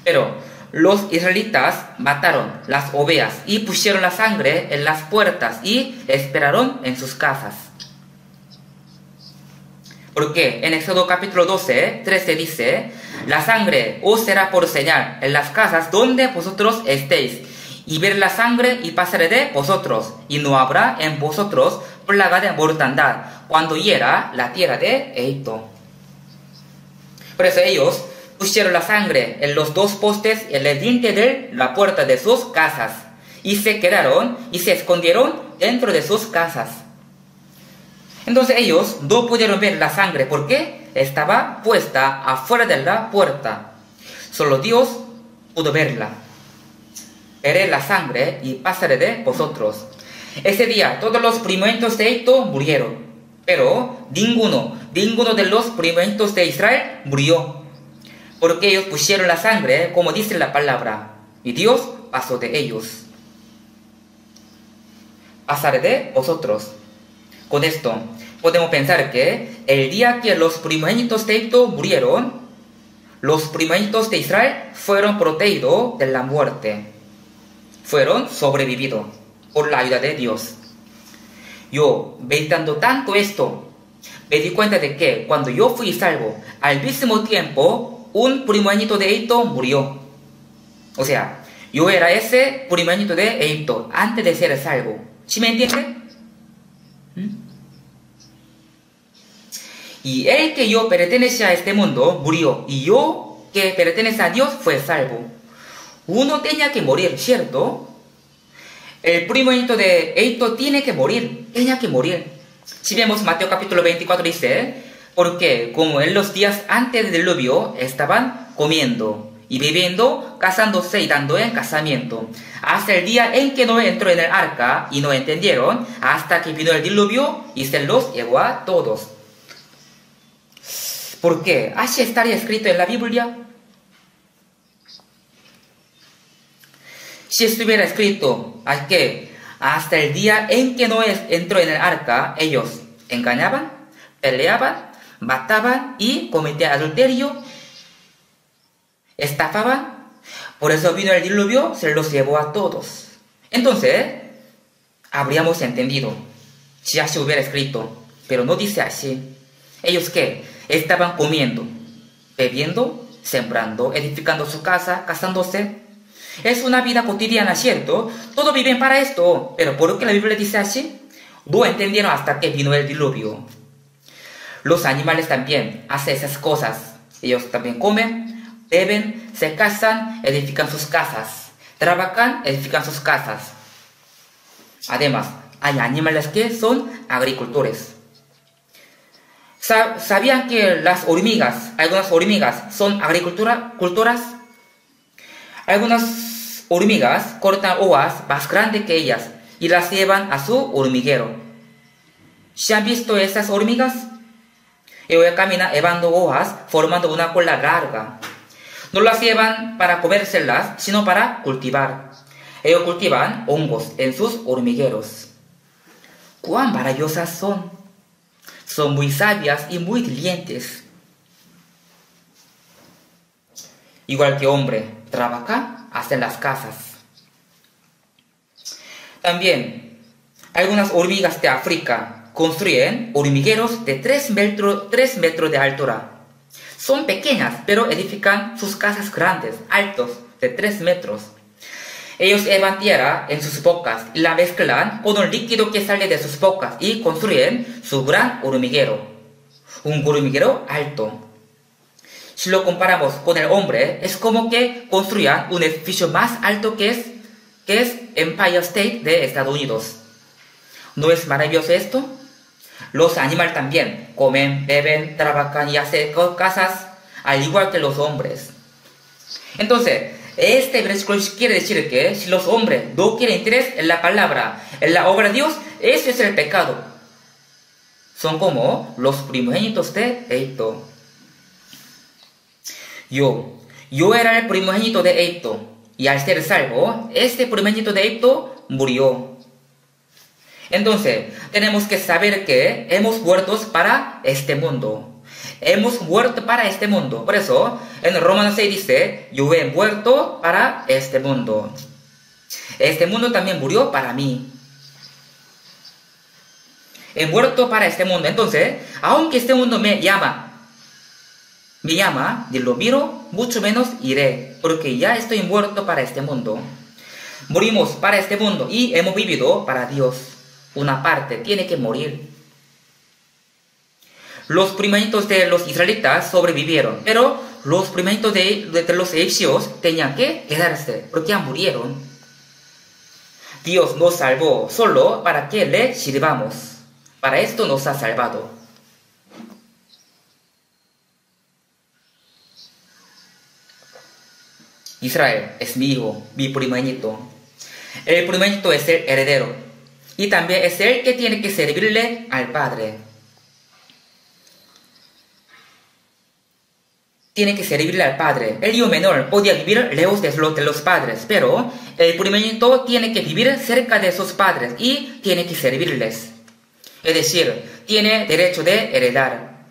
Pero los israelitas mataron las ovejas y pusieron la sangre en las puertas y esperaron en sus casas. Porque en Éxodo capítulo 12, 13 dice: la sangre os será por señal en las casas donde vosotros estéis, y ver la sangre y pasaré de vosotros, y no habrá en vosotros plaga de mortandad cuando hiera la tierra de Egipto. Por eso ellos pusieron la sangre en los dos postes en el dintel de la puerta de sus casas, y se quedaron y se escondieron dentro de sus casas. Entonces ellos no pudieron ver la sangre porque estaba puesta afuera de la puerta. Solo Dios pudo verla. Veré la sangre y pasaré de vosotros. Ese día todos los primogénitos de Egipto murieron, pero ninguno de los primogénitos de Israel murió, porque ellos pusieron la sangre como dice la palabra, y Dios pasó de ellos. Pasaré de vosotros. Con esto podemos pensar que el día que los primogénitos de Egipto murieron, los primogénitos de Israel fueron protegidos de la muerte, fueron sobrevividos por la ayuda de Dios. Yo, meditando tanto esto, me di cuenta de que cuando yo fui salvo, al mismo tiempo un primogénito de Egipto murió. O sea, yo era ese primogénito de Egipto antes de ser salvo. ¿Sí me entiende? Y el que yo pertenece a este mundo murió, y yo que pertenece a Dios fue salvo. Uno tenía que morir, ¿cierto? El primogénito de Egipto tiene que morir, tenía que morir. Si vemos Mateo capítulo 24 dice: porque como en los días antes del diluvio estaban comiendo y bebiendo, casándose y dando en casamiento, hasta el día en que Noé entró en el arca, y no entendieron hasta que vino el diluvio y se los llevó a todos. ¿Por qué? ¿Así estaría escrito en la Biblia? Si estuviera escrito que hasta el día en que Noé entró en el arca, ellos engañaban, peleaban, mataban y cometían adulterio, estafaban, por eso vino el diluvio, se los llevó a todos. Entonces, habríamos entendido si así hubiera escrito, pero no dice así. ¿Ellos qué? Estaban comiendo, bebiendo, sembrando, edificando su casa, casándose. Es una vida cotidiana, ¿cierto? Todos viven para esto, pero ¿por qué la Biblia dice así? No entendieron hasta que vino el diluvio. Los animales también hacen esas cosas. Ellos también comen, beben, se casan, edifican sus casas. Trabajan, edifican sus casas. Además, hay animales que son agricultores. ¿Sabían que las hormigas, algunas hormigas son agricultoras? Algunas hormigas cortan hojas más grandes que ellas y las llevan a su hormiguero. ¿Se han visto esas hormigas? Ellos caminan llevando hojas formando una cola larga. No las llevan para comérselas, sino para cultivar. Ellos cultivan hongos en sus hormigueros. ¡Cuán maravillosas son! Son muy sabias y muy diligentes. Igual que hombre, trabaja, hace las casas. También, algunas hormigas de África construyen hormigueros de 3 metros de altura. Son pequeñas, pero edifican sus casas grandes, altos, de 3 metros. Ellos llevan tierra en sus bocas y la mezclan con un líquido que sale de sus bocas y construyen su gran hormiguero. Un hormiguero alto. Si lo comparamos con el hombre, es como que construyan un edificio más alto que es Empire State de Estados Unidos. ¿No es maravilloso esto? Los animales también comen, beben, trabajan y hacen casas, al igual que los hombres. Entonces, este versículo quiere decir que si los hombres no quieren interés en la palabra, en la obra de Dios, eso es el pecado. Son como los primogénitos de Egipto. Yo era el primogénito de Egipto, y al ser salvo, este primogénito de Egipto murió. Entonces, tenemos que saber que hemos muerto para este mundo. Hemos muerto para este mundo. Por eso, en Romanos 6 dice, yo he muerto para este mundo. Este mundo también murió para mí. He muerto para este mundo. Entonces, aunque este mundo me llama, y lo miro, mucho menos iré, porque ya estoy muerto para este mundo. Morimos para este mundo y hemos vivido para Dios. Una parte tiene que morir. Los primogénitos de los israelitas sobrevivieron, pero los primogénitos de los egipcios tenían que quedarse, porque ya murieron. Dios nos salvó solo para que le sirvamos. Para esto nos ha salvado. Israel es mi hijo, mi primogénito. El primogénito es el heredero, y también es el que tiene que servirle al Padre. Tiene que servirle al Padre. El hijo menor podía vivir lejos de los padres, pero el primogénito tiene que vivir cerca de sus padres y tiene que servirles. Es decir, tiene derecho de heredar.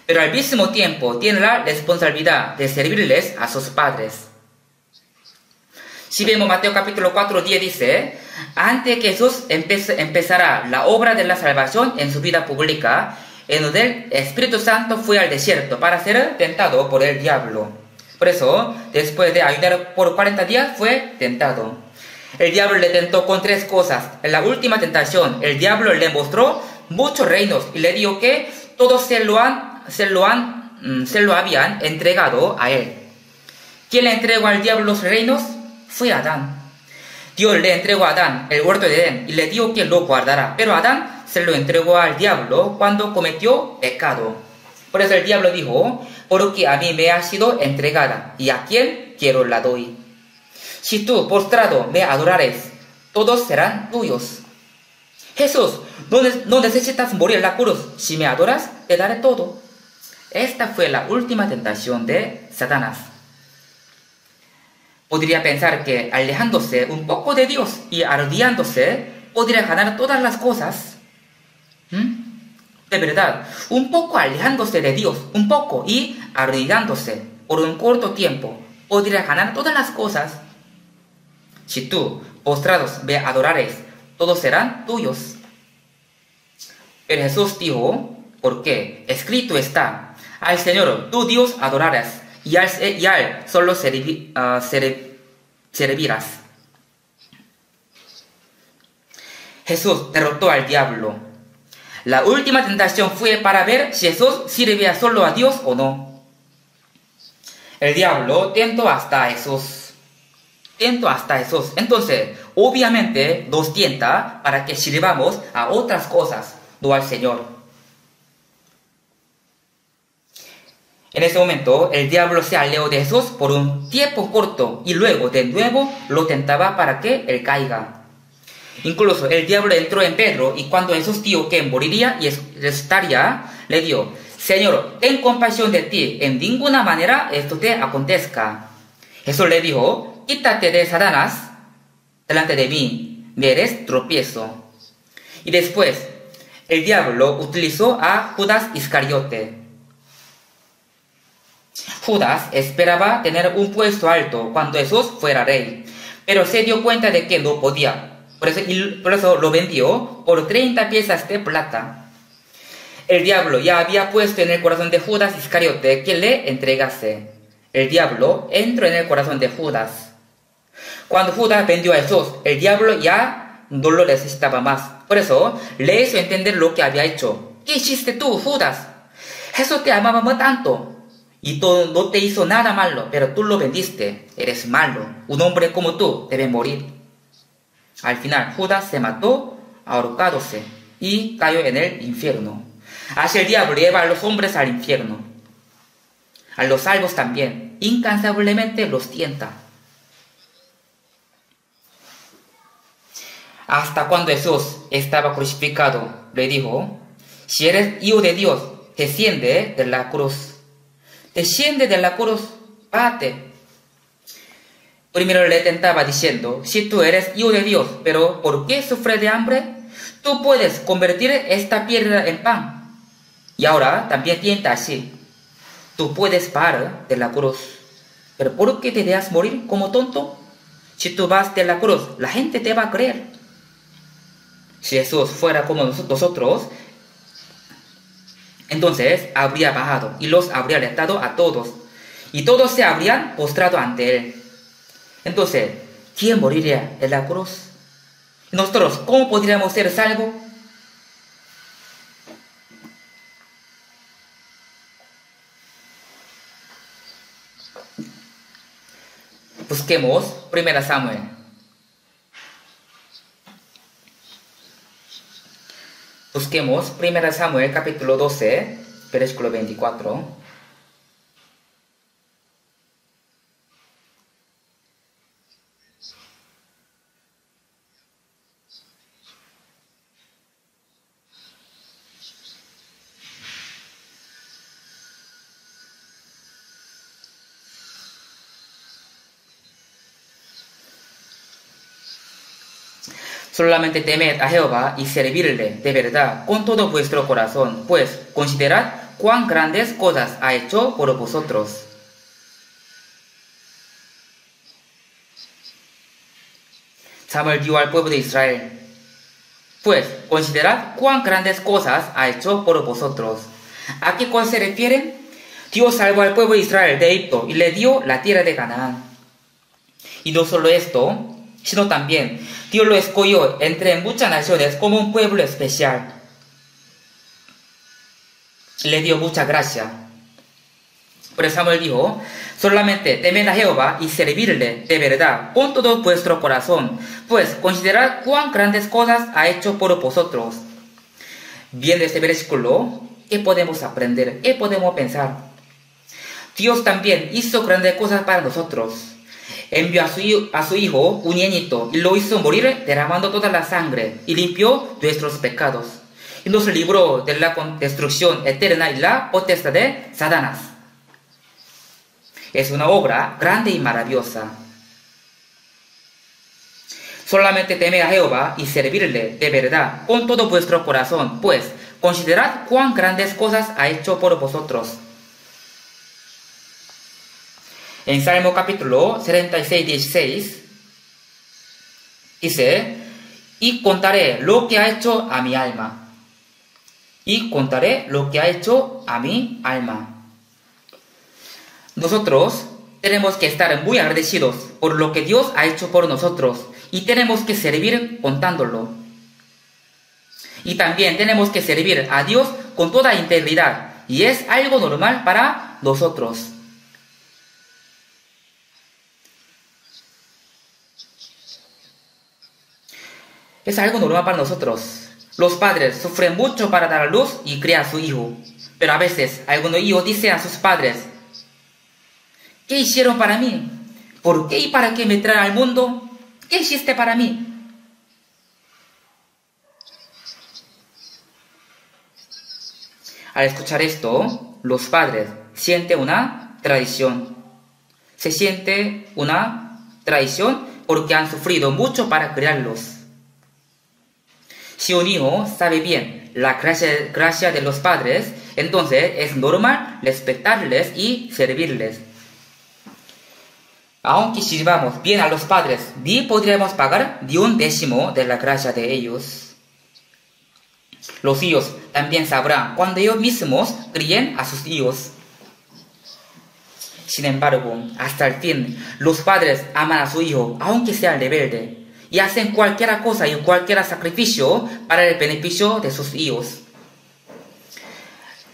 Pero al mismo tiempo tiene la responsabilidad de servirles a sus padres. Si vemos Mateo capítulo 4, 10 dice, antes que Jesús empezará la obra de la salvación en su vida pública, en donde el Espíritu Santo fue al desierto para ser tentado por el diablo. Por eso, después de ayunar por 40 días, fue tentado. El diablo le tentó con 3 cosas. En la última tentación, el diablo le mostró muchos reinos y le dijo que todos se lo habían entregado a él. ¿Quién le entregó al diablo los reinos? Fue Adán. Dios le entregó a Adán el huerto de Edén y le dijo que lo guardará. Pero Adán se lo entregó al diablo cuando cometió pecado. Por eso el diablo dijo, porque a mí me ha sido entregada, y a quien quiero la doy. Si tú postrado me adorares, todos serán tuyos. Jesús, no necesitas morir en la cruz. Si me adoras, te daré todo. Esta fue la última tentación de Satanás. Podría pensar que alejándose un poco de Dios y arrodillándose, podría ganar todas las cosas. De verdad, un poco alejándose de Dios, un poco, y arrodillándose por un corto tiempo, podría ganar todas las cosas. Si tú, postrados, me adorares, todos serán tuyos. Pero Jesús dijo, ¿por qué? Escrito está, al Señor, tu Dios, adorarás, y a Él solo servirás. Jesús derrotó al diablo. La última tentación fue para ver si Jesús sirvía solo a Dios o no. El diablo tentó hasta a Jesús. tiento hasta Jesús. Entonces, obviamente nos tienta para que sirvamos a otras cosas, no al Señor. En ese momento, el diablo se alió de Jesús por un tiempo corto y luego de nuevo lo tentaba para que él caiga. Incluso el diablo entró en Pedro y cuando Jesús dijo que moriría y resucitaría, le dijo: Señor, ten compasión de ti, en ninguna manera esto te acontezca. Jesús le dijo: quítate de Satanás delante de mí, me eres tropiezo. Y después, el diablo utilizó a Judas Iscariote. Judas esperaba tener un puesto alto cuando Jesús fuera rey, pero se dio cuenta de que no podía. Por eso lo vendió por 30 piezas de plata. El diablo ya había puesto en el corazón de Judas Iscariote que le entregase. El diablo entró en el corazón de Judas. Cuando Judas vendió a Jesús, el diablo ya no lo necesitaba más. Por eso le hizo entender lo que había hecho. ¿Qué hiciste tú, Judas? Jesús te amaba tanto y no te hizo nada malo, pero tú lo vendiste. Eres malo. Un hombre como tú debe morir. Al final, Judas se mató ahorcándose y cayó en el infierno. Así el diablo lleva a los hombres al infierno. A los salvos también. Incansablemente los tienta. Hasta cuando Jesús estaba crucificado, le dijo: si eres hijo de Dios, desciende de la cruz. Desciende de la cruz, párate. Primero le tentaba diciendo: si tú eres hijo de Dios, pero ¿por qué sufres de hambre? Tú puedes convertir esta piedra en pan. Y ahora también tienta así: tú puedes parar de la cruz, pero ¿por qué te dejas morir como tonto? Si tú vas de la cruz, la gente te va a creer. Si Jesús fuera como nosotros, entonces habría bajado y los habría alentado a todos, y todos se habrían postrado ante él. Entonces, ¿quién moriría en la cruz? ¿Nosotros cómo podríamos ser salvos? Busquemos 1 Samuel. Busquemos 1 Samuel capítulo 12, versículo 24. Solamente temed a Jehová y servirle de verdad con todo vuestro corazón, pues considerad cuán grandes cosas ha hecho por vosotros. Samuel dijo al pueblo de Israel: pues considerad cuán grandes cosas ha hecho por vosotros. ¿A qué cosa se refiere? Dios salvó al pueblo de Israel de Egipto y le dio la tierra de Canaán. Y no solo esto, sino también Dios lo escogió entre muchas naciones como un pueblo especial. Le dio mucha gracia. Por eso Samuel dijo: solamente temed a Jehová y servirle de verdad con todo vuestro corazón, pues considerad cuán grandes cosas ha hecho por vosotros. Viendo este versículo, ¿qué podemos aprender? ¿Qué podemos pensar? Dios también hizo grandes cosas para nosotros. Envió a su Hijo unigénito y lo hizo morir derramando toda la sangre y limpió nuestros pecados. Y nos libró de la destrucción eterna y la potestad de Satanás. Es una obra grande y maravillosa. Solamente temed a Jehová y servirle de verdad con todo vuestro corazón, pues considerad cuán grandes cosas ha hecho por vosotros. En Salmo capítulo 76, 16, dice: y contaré lo que ha hecho a mi alma. Y contaré lo que ha hecho a mi alma. Nosotros tenemos que estar muy agradecidos por lo que Dios ha hecho por nosotros y tenemos que servir contándolo. Y también tenemos que servir a Dios con toda integridad y es algo normal para nosotros. Es algo normal para nosotros. Los padres sufren mucho para dar a luz y criar a su hijo. Pero a veces algunos hijos dicen a sus padres: ¿qué hicieron para mí? ¿Por qué y para qué me traen al mundo? ¿Qué hiciste para mí? Al escuchar esto, los padres sienten una traición. Se siente una traición porque han sufrido mucho para criarlos. Si un hijo sabe bien la gracia de los padres, entonces es normal respetarles y servirles. Aunque sirvamos bien a los padres, ni podremos pagar ni un décimo de la gracia de ellos. Los hijos también sabrán cuando ellos mismos críen a sus hijos. Sin embargo, hasta el fin, los padres aman a su hijo, aunque sea rebelde, y hacen cualquier cosa y cualquier sacrificio para el beneficio de sus hijos.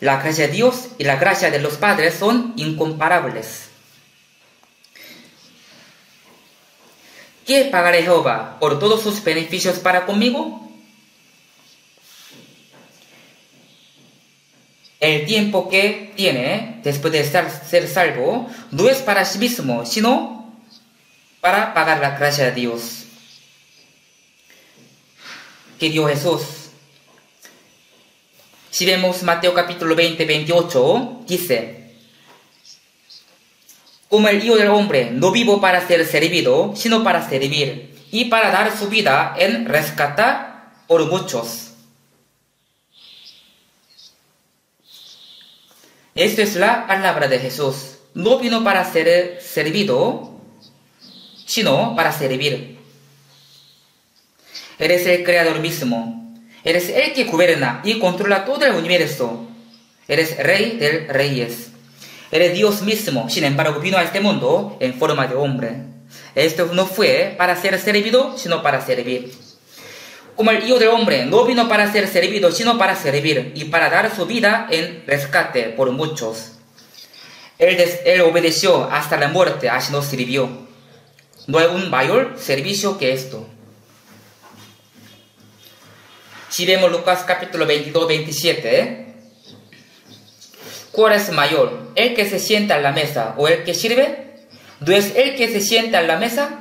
La gracia de Dios y la gracia de los padres son incomparables. ¿Qué pagaré Jehová por todos sus beneficios para conmigo? El tiempo que tiene después de ser salvo no es para sí mismo, sino para pagar la gracia de Dios que dio Jesús. Si vemos Mateo capítulo 20, 28, dice: como el Hijo del Hombre no vivo para ser servido, sino para servir, y para dar su vida en rescatar por muchos. Esta es la palabra de Jesús. No vino para ser servido, sino para servir. Eres el Creador mismo. Eres el que gobierna y controla todo el universo. Eres Rey de Reyes. Eres Dios mismo. Sin embargo, vino a este mundo en forma de hombre. Esto no fue para ser servido, sino para servir. Como el Hijo del Hombre no vino para ser servido, sino para servir y para dar su vida en rescate por muchos. Él obedeció hasta la muerte, así nos sirvió. No hay un mayor servicio que esto. Si vemos Lucas capítulo 22, 27, ¿cuál es mayor? ¿El que se sienta a la mesa o el que sirve? ¿No es el que se sienta a la mesa?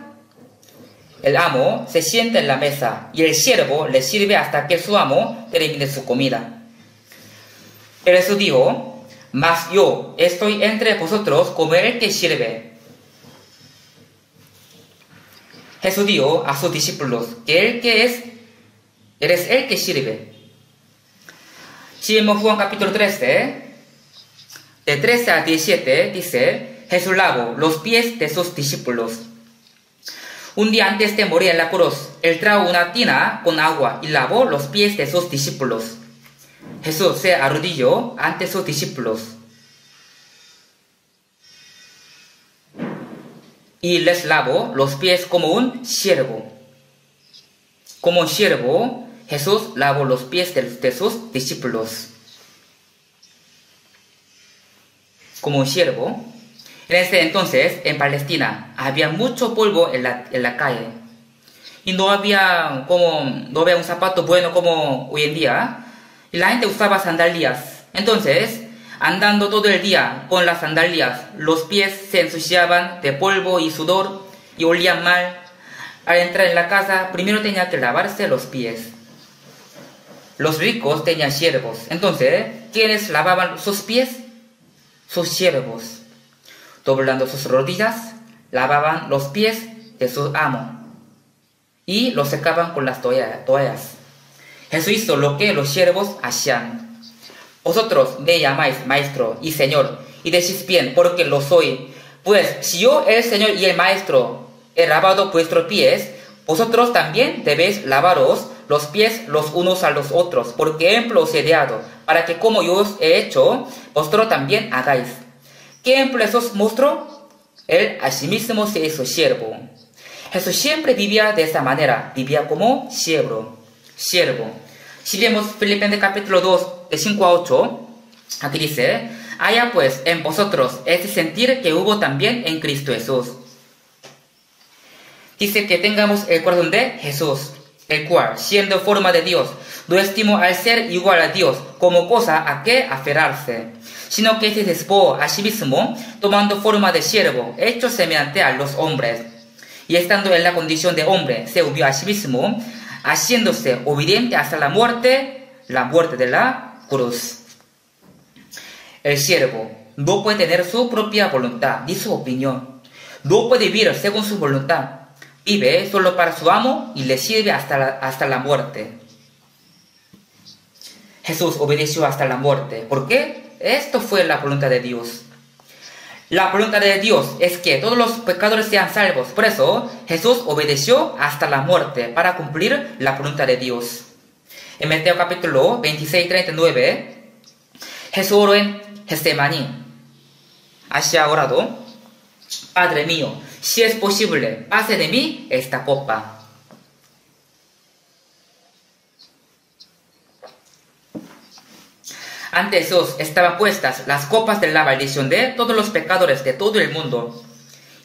El amo se sienta en la mesa y el siervo le sirve hasta que su amo termine su comida. Pero Jesús dijo: mas yo estoy entre vosotros como el que sirve. Jesús dijo a sus discípulos que el que eres el que sirve. Si vemos Juan capítulo 13, de 13 a 17, dice: Jesús lavó los pies de sus discípulos. Un día antes de morir en la cruz, él trajo una tina con agua y lavó los pies de sus discípulos. Jesús se arrodilló ante sus discípulos y les lavó los pies como un siervo. Como un siervo, Jesús lavó los pies de sus discípulos. Como un siervo. En ese entonces, en Palestina, había mucho polvo en la calle. Y no había un zapato bueno como hoy en día. Y la gente usaba sandalias. Entonces, andando todo el día con las sandalias, los pies se ensuciaban de polvo y sudor y olían mal. Al entrar en la casa, primero tenía que lavarse los pies. Los ricos tenían siervos. Entonces, ¿quiénes lavaban sus pies? Sus siervos. Doblando sus rodillas, lavaban los pies de su amo y los secaban con las toallas. Jesús hizo lo que los siervos hacían. Vosotros me llamáis maestro y señor, y decís bien, porque lo soy. Pues si yo, el Señor y el maestro, he lavado vuestros pies, vosotros también debéis lavaros los pies los unos a los otros, porque ejemplo os he dado, para que como yo os he hecho, vosotros también hagáis. ¿Qué ejemplo Jesús mostró? Él a sí mismo se hizo siervo. Jesús siempre vivía de esta manera, vivía como siervo. Si vemos Filipenses capítulo 2, de 5 a 8, aquí dice: haya pues en vosotros ese sentir que hubo también en Cristo Jesús. Dice que tengamos el corazón de Jesús. el cual, siendo forma de Dios, no estimó al ser igual a Dios como cosa a que aferrarse, sino que se despojó a sí mismo, tomando forma de siervo, hecho semejante a los hombres. Y estando en la condición de hombre, se humilló a sí mismo, haciéndose obediente hasta la muerte de la cruz. El siervo no puede tener su propia voluntad ni su opinión. No puede vivir según su voluntad. Vive solo para su amo y le sirve hasta la muerte. Jesús obedeció hasta la muerte. ¿Por qué? Esto fue la voluntad de Dios. La voluntad de Dios es que todos los pecadores sean salvos. Por eso Jesús obedeció hasta la muerte para cumplir la voluntad de Dios. En Mateo capítulo 26, 39, Jesús oró en Getsemaní. Así ha orado: Padre mío, si es posible, pase de mí esta copa. Ante Jesús estaban puestas las copas de la maldición de todos los pecadores de todo el mundo,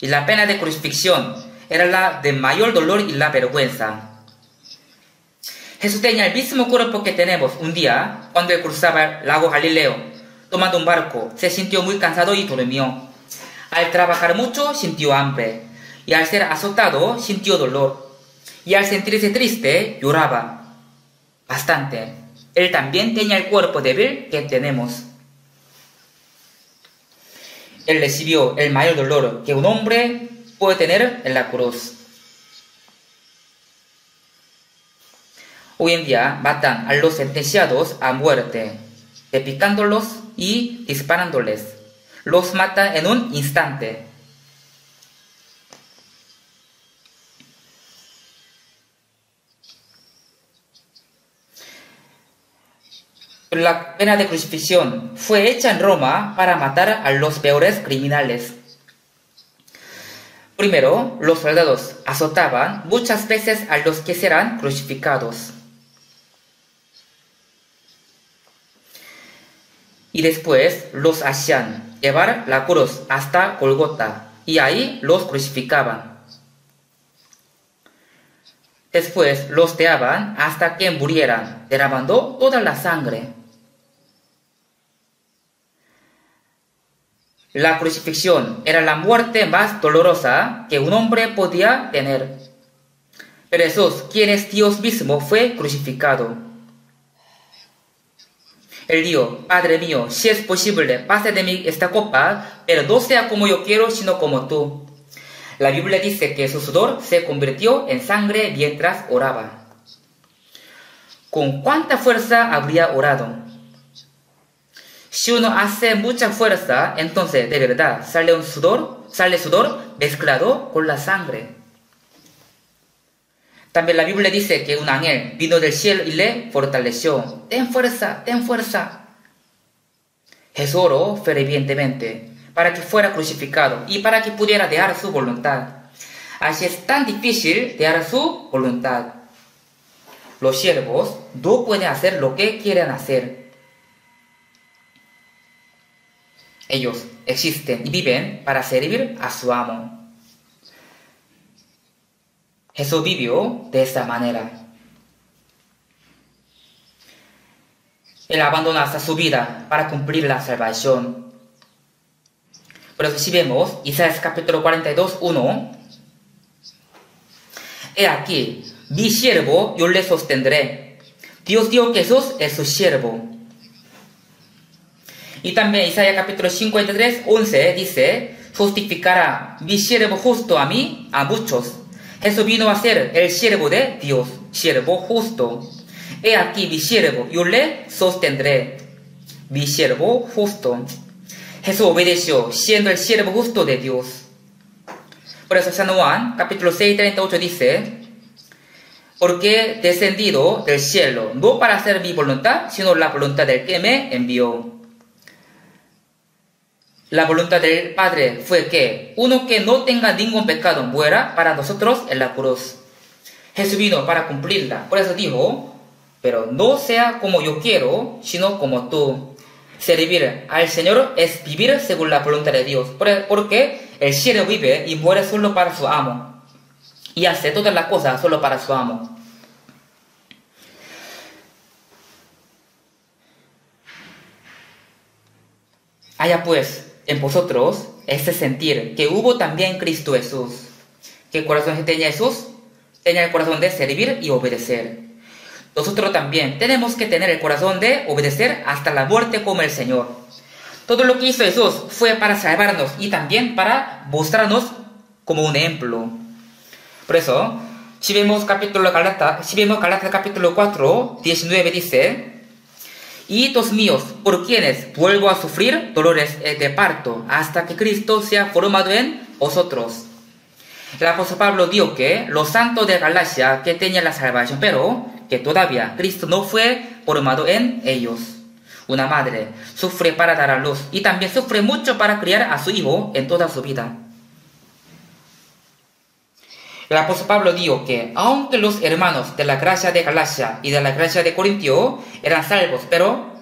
y la pena de crucifixión era la de mayor dolor y la vergüenza. Jesús tenía el mismo cuerpo que tenemos. Un día, cuando él cruzaba el lago Galileo, tomando un barco, se sintió muy cansado y durmió. Al trabajar mucho, sintió hambre, y al ser azotado, sintió dolor, y al sentirse triste, lloraba bastante. Él también tenía el cuerpo débil que tenemos. Él recibió el mayor dolor que un hombre puede tener en la cruz. Hoy en día matan a los sentenciados a muerte, picándolos y disparándoles. Los mata en un instante. La pena de crucifixión fue hecha en Roma para matar a los peores criminales. Primero, los soldados azotaban muchas veces a los que serán crucificados. Y después los hacían llevar la cruz hasta Golgota, y ahí los crucificaban. Después los teaban hasta que murieran, derramando toda la sangre. La crucifixión era la muerte más dolorosa que un hombre podía tener. Pero Jesús, quien es Dios mismo, fue crucificado. Él dijo: Padre mío, si es posible, pase de mí esta copa, pero no sea como yo quiero, sino como tú. La Biblia dice que su sudor se convirtió en sangre mientras oraba. ¿Con cuánta fuerza habría orado? Si uno hace mucha fuerza, entonces de verdad sale sudor mezclado con la sangre. También la Biblia dice que un ángel vino del cielo y le fortaleció. Ten fuerza, ten fuerza. Jesús oró fervientemente para que fuera crucificado y para que pudiera dejar su voluntad. Así es tan difícil dejar su voluntad. Los siervos no pueden hacer lo que quieren hacer. Ellos existen y viven para servir a su amo. Jesús vivió de esta manera. Él abandonó hasta su vida para cumplir la salvación. Por eso si vemos Isaías capítulo 42, 1. He aquí, mi siervo, yo le sostendré. Dios dijo que Jesús es su siervo. Y también Isaías capítulo 53, 11 dice: justificará mi siervo justo a mí, a muchos. Jesús vino a ser el siervo de Dios, siervo justo. He aquí mi siervo, yo le sostendré. Mi siervo justo. Jesús obedeció, siendo el siervo justo de Dios. Por eso San Juan capítulo 6, 38 dice: porque he descendido del cielo, no para hacer mi voluntad, sino la voluntad del que me envió. La voluntad del Padre fue que uno que no tenga ningún pecado muera para nosotros en la cruz. Jesús vino para cumplirla. Por eso dijo: pero no sea como yo quiero, sino como tú. Servir al Señor es vivir según la voluntad de Dios. Porque el siervo vive y muere solo para su amo. Y hace todas las cosas solo para su amo. haya pues en vosotros ese sentir que hubo también en Cristo Jesús. ¿Qué corazón tenía Jesús? Tenía el corazón de servir y obedecer. Nosotros también tenemos que tener el corazón de obedecer hasta la muerte como el Señor. Todo lo que hizo Jesús fue para salvarnos y también para mostrarnos como un ejemplo. Por eso, si vemos Galatas capítulo 4, 19 dice: Hijitos míos, por quienes vuelvo a sufrir dolores de parto, hasta que Cristo sea formado en vosotros. El apóstol Pablo dijo que los santos de Galacia que tenían la salvación, pero que todavía Cristo no fue formado en ellos. Una madre sufre para dar a luz y también sufre mucho para criar a su hijo en toda su vida. El apóstol Pablo dijo que aunque los hermanos de la gracia de Galacia y de la gracia de Corintio eran salvos, pero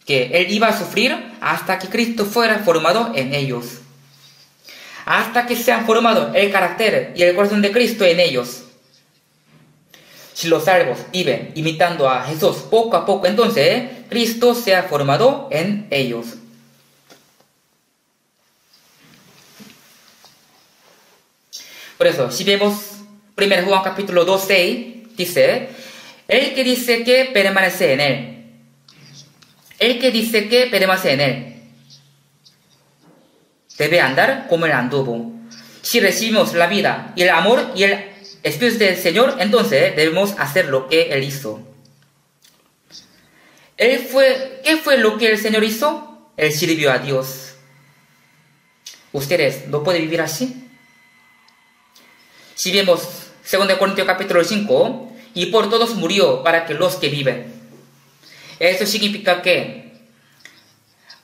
que él iba a sufrir hasta que Cristo fuera formado en ellos. Hasta que se han formado el carácter y el corazón de Cristo en ellos. Si los salvos viven imitando a Jesús poco a poco, entonces Cristo se ha formado en ellos. Por eso, si vemos 1 Juan capítulo 2, 6, dice: el que dice que permanece en él. El que dice que permanece en él debe andar como él anduvo. Si recibimos la vida y el amor y el Espíritu del Señor, entonces debemos hacer lo que Él hizo. ¿Qué fue lo que el Señor hizo? Él sirvió a Dios. ¿Ustedes no pueden vivir así? Si vemos 2 Corintios capítulo 5, y por todos murió para que los que viven. Eso significa que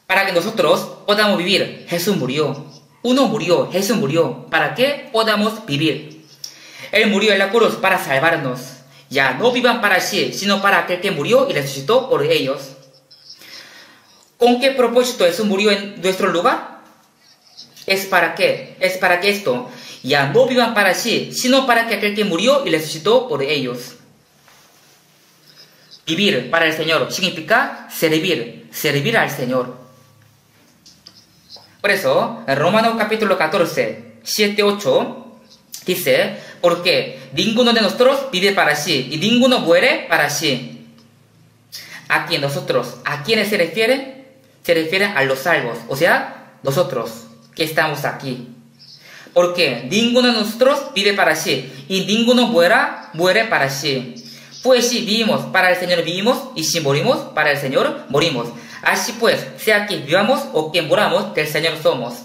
para que nosotros podamos vivir, Jesús murió. Uno murió, Jesús murió, para que podamos vivir. Él murió en la cruz para salvarnos. Ya no vivan para sí, sino para aquel que murió y resucitó por ellos. ¿Con qué propósito Jesús murió en nuestro lugar? ¿Es para qué? Es para que esto ya no vivan para sí, sino para que aquel que murió y resucitó por ellos. Vivir para el Señor significa servir al Señor. Por eso, en Romanos capítulo 14, 7, 8, dice: porque ninguno de nosotros vive para sí, y ninguno muere para sí. Aquí nosotros, ¿a quiénes se refieren? Se refieren a los salvos, o sea, nosotros que estamos aquí. Porque ninguno de nosotros vive para sí, y ninguno muere para sí. Pues si vivimos para el Señor vivimos, y si morimos para el Señor morimos. Así pues, sea que vivamos o que moramos, del Señor somos.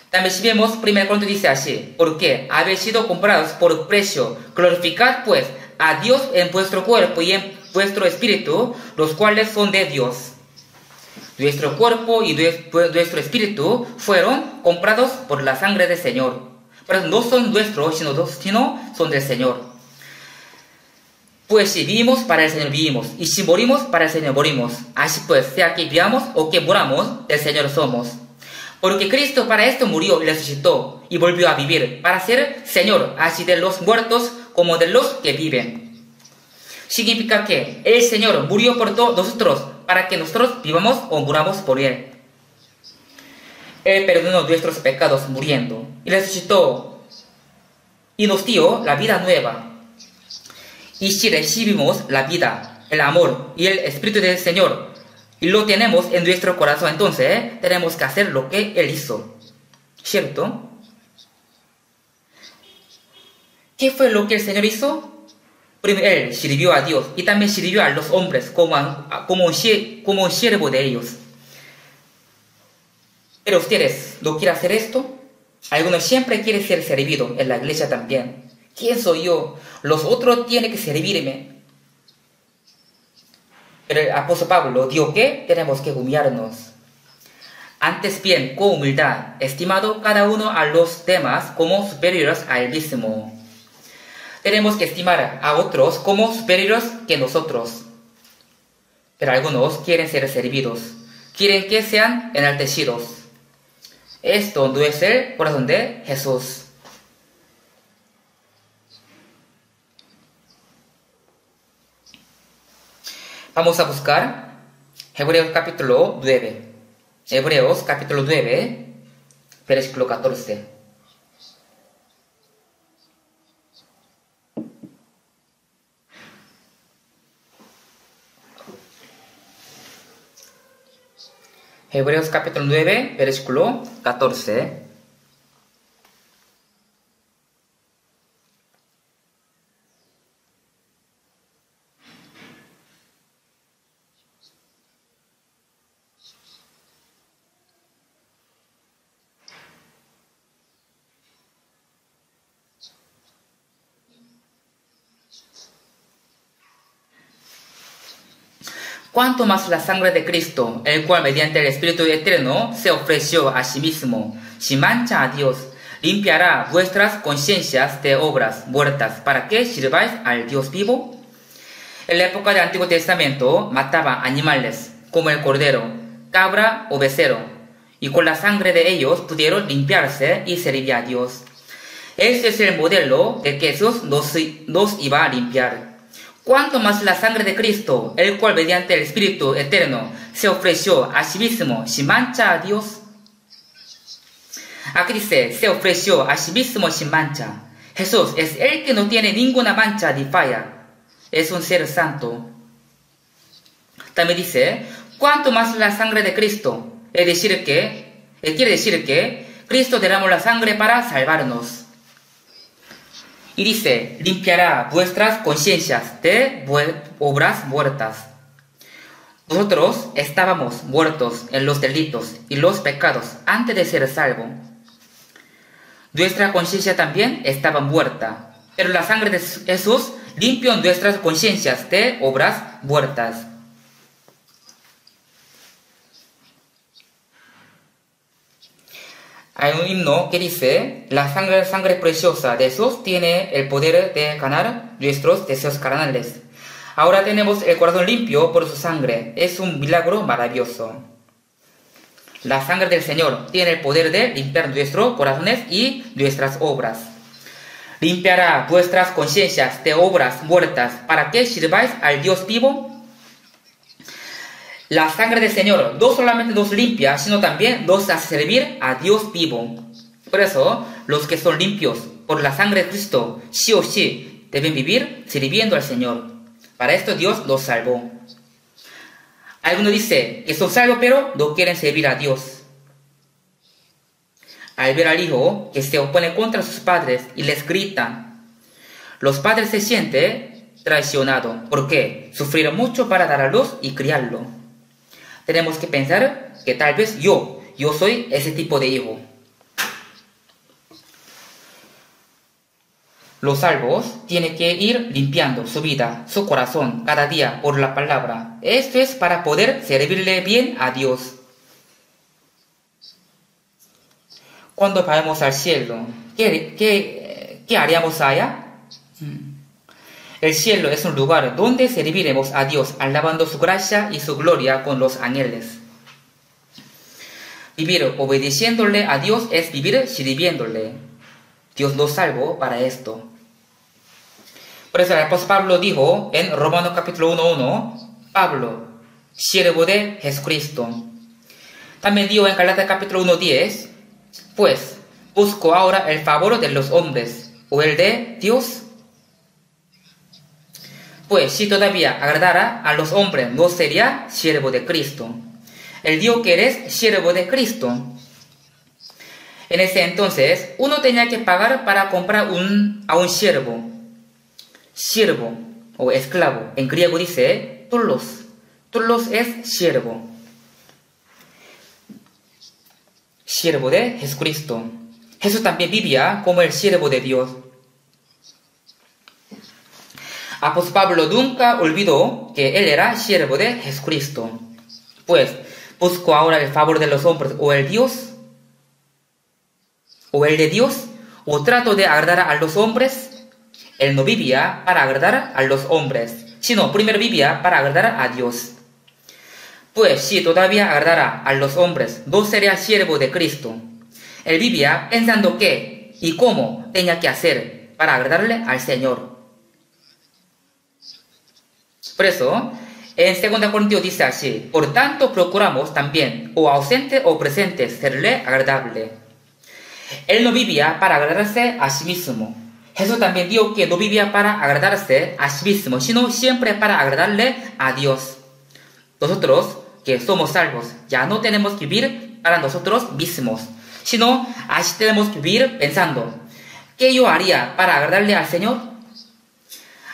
También si vemos, 1 Corintios dice así: porque habéis sido comprados por precio, glorificad pues a Dios en vuestro cuerpo y en vuestro espíritu, los cuales son de Dios. Nuestro cuerpo y nuestro espíritu fueron comprados por la sangre del Señor. Pero no son nuestros, sino son del Señor. Pues si vivimos, para el Señor vivimos, y si morimos, para el Señor morimos. Así pues, sea que vivamos o que moramos, del Señor somos. Porque Cristo para esto murió y resucitó, y volvió a vivir, para ser Señor, así de los muertos como de los que viven. Significa que el Señor murió por todos nosotros, para que nosotros vivamos o muramos por Él. Él perdonó nuestros pecados muriendo, y resucitó, y nos dio la vida nueva. Y si recibimos la vida, el amor y el Espíritu del Señor, y lo tenemos en nuestro corazón, entonces tenemos que hacer lo que Él hizo. ¿Cierto? ¿Qué fue lo que el Señor hizo? Primero, Él sirvió a Dios y también sirvió a los hombres como un siervo de ellos. Pero ustedes no quieren hacer esto. Algunos siempre quieren ser servidos en la iglesia también. ¿Quién soy yo? Los otros tienen que servirme. Pero el apóstol Pablo dijo que tenemos que humillarnos. Antes bien, con humildad, estimado cada uno a los demás como superiores a él mismo. Tenemos que estimar a otros como superiores que nosotros. Pero algunos quieren ser servidos. Quieren que sean enaltecidos. Esto no es el corazón de Jesús. Vamos a buscar Hebreos capítulo 9. Hebreos capítulo 9, versículo 14. Hebreos capítulo 9, versículo 14. Cuanto más la sangre de Cristo, el cual mediante el Espíritu Eterno se ofreció a sí mismo, sin mancha a Dios, limpiará vuestras conciencias de obras muertas para que sirváis al Dios vivo. En la época del Antiguo Testamento mataban animales como el cordero, cabra o becerro, y con la sangre de ellos pudieron limpiarse y servir a Dios. Este es el modelo de que Jesús nos iba a limpiar. Cuanto más la sangre de Cristo, el cual mediante el Espíritu Eterno se ofreció a sí mismo sin mancha a Dios. Aquí dice, se ofreció a sí mismo sin mancha. Jesús es el que no tiene ninguna mancha ni falla. Es un ser santo. También dice, cuanto más la sangre de Cristo, quiere decir que Cristo derramó la sangre para salvarnos. Y dice, limpiará vuestras conciencias de obras muertas. Nosotros estábamos muertos en los delitos y los pecados antes de ser salvos. Nuestra conciencia también estaba muerta, pero la sangre de Jesús limpió nuestras conciencias de obras muertas. Hay un himno que dice, la sangre preciosa de Jesús tiene el poder de ganar nuestros deseos carnales. Ahora tenemos el corazón limpio por su sangre. Es un milagro maravilloso. La sangre del Señor tiene el poder de limpiar nuestros corazones y nuestras obras. Limpiará vuestras conciencias de obras muertas para que sirváis al Dios vivo. La sangre del Señor no solamente nos limpia, sino también nos hace servir a Dios vivo. Por eso, los que son limpios por la sangre de Cristo, sí o sí, deben vivir sirviendo al Señor. Para esto Dios los salvó. Algunos dicen que son salvos, pero no quieren servir a Dios. Al ver al hijo que se opone contra sus padres y les grita, los padres se sienten traicionados porque sufrieron mucho para dar a luz y criarlo. Tenemos que pensar que tal vez yo soy ese tipo de hijo. Los salvos tienen que ir limpiando su vida, su corazón, cada día por la palabra. Esto es para poder servirle bien a Dios. Cuando vayamos al cielo, ¿qué haríamos allá? El cielo es un lugar donde serviremos a Dios, alabando su gracia y su gloria con los ángeles. Vivir obedeciéndole a Dios es vivir sirviéndole. Dios nos salvó para esto. Por eso el apóstol Pablo dijo en Romanos capítulo 1:1, Pablo, siervo de Jesucristo. También dijo en Galatas capítulo 1:10, pues busco ahora el favor de los hombres o el de Dios. Pues si todavía agradara a los hombres, no sería siervo de Cristo. Él dijo que eres siervo de Cristo. En ese entonces, uno tenía que pagar para comprar a un siervo. Siervo o esclavo. En griego dice doulos. Doulos es siervo. Siervo de Jesucristo. Jesús también vivía como el siervo de Dios. Apóstol Pablo nunca olvidó que él era siervo de Jesucristo. Pues, busco ahora el favor de los hombres o el de Dios, o trato de agradar a los hombres. Él no vivía para agradar a los hombres, sino primero vivía para agradar a Dios. Pues si todavía agradara a los hombres, no sería siervo de Cristo. Él vivía pensando qué y cómo tenía que hacer para agradarle al Señor. Por eso, En 2 Corintios dice así: por tanto procuramos también, o ausente o presente, serle agradable. Él no vivía para agradarse a sí mismo. Jesús también dijo que no vivía para agradarse a sí mismo, sino siempre para agradarle a Dios. Nosotros, que somos salvos, ya no tenemos que vivir para nosotros mismos, sino así tenemos que vivir pensando: ¿qué yo haría para agradarle al Señor?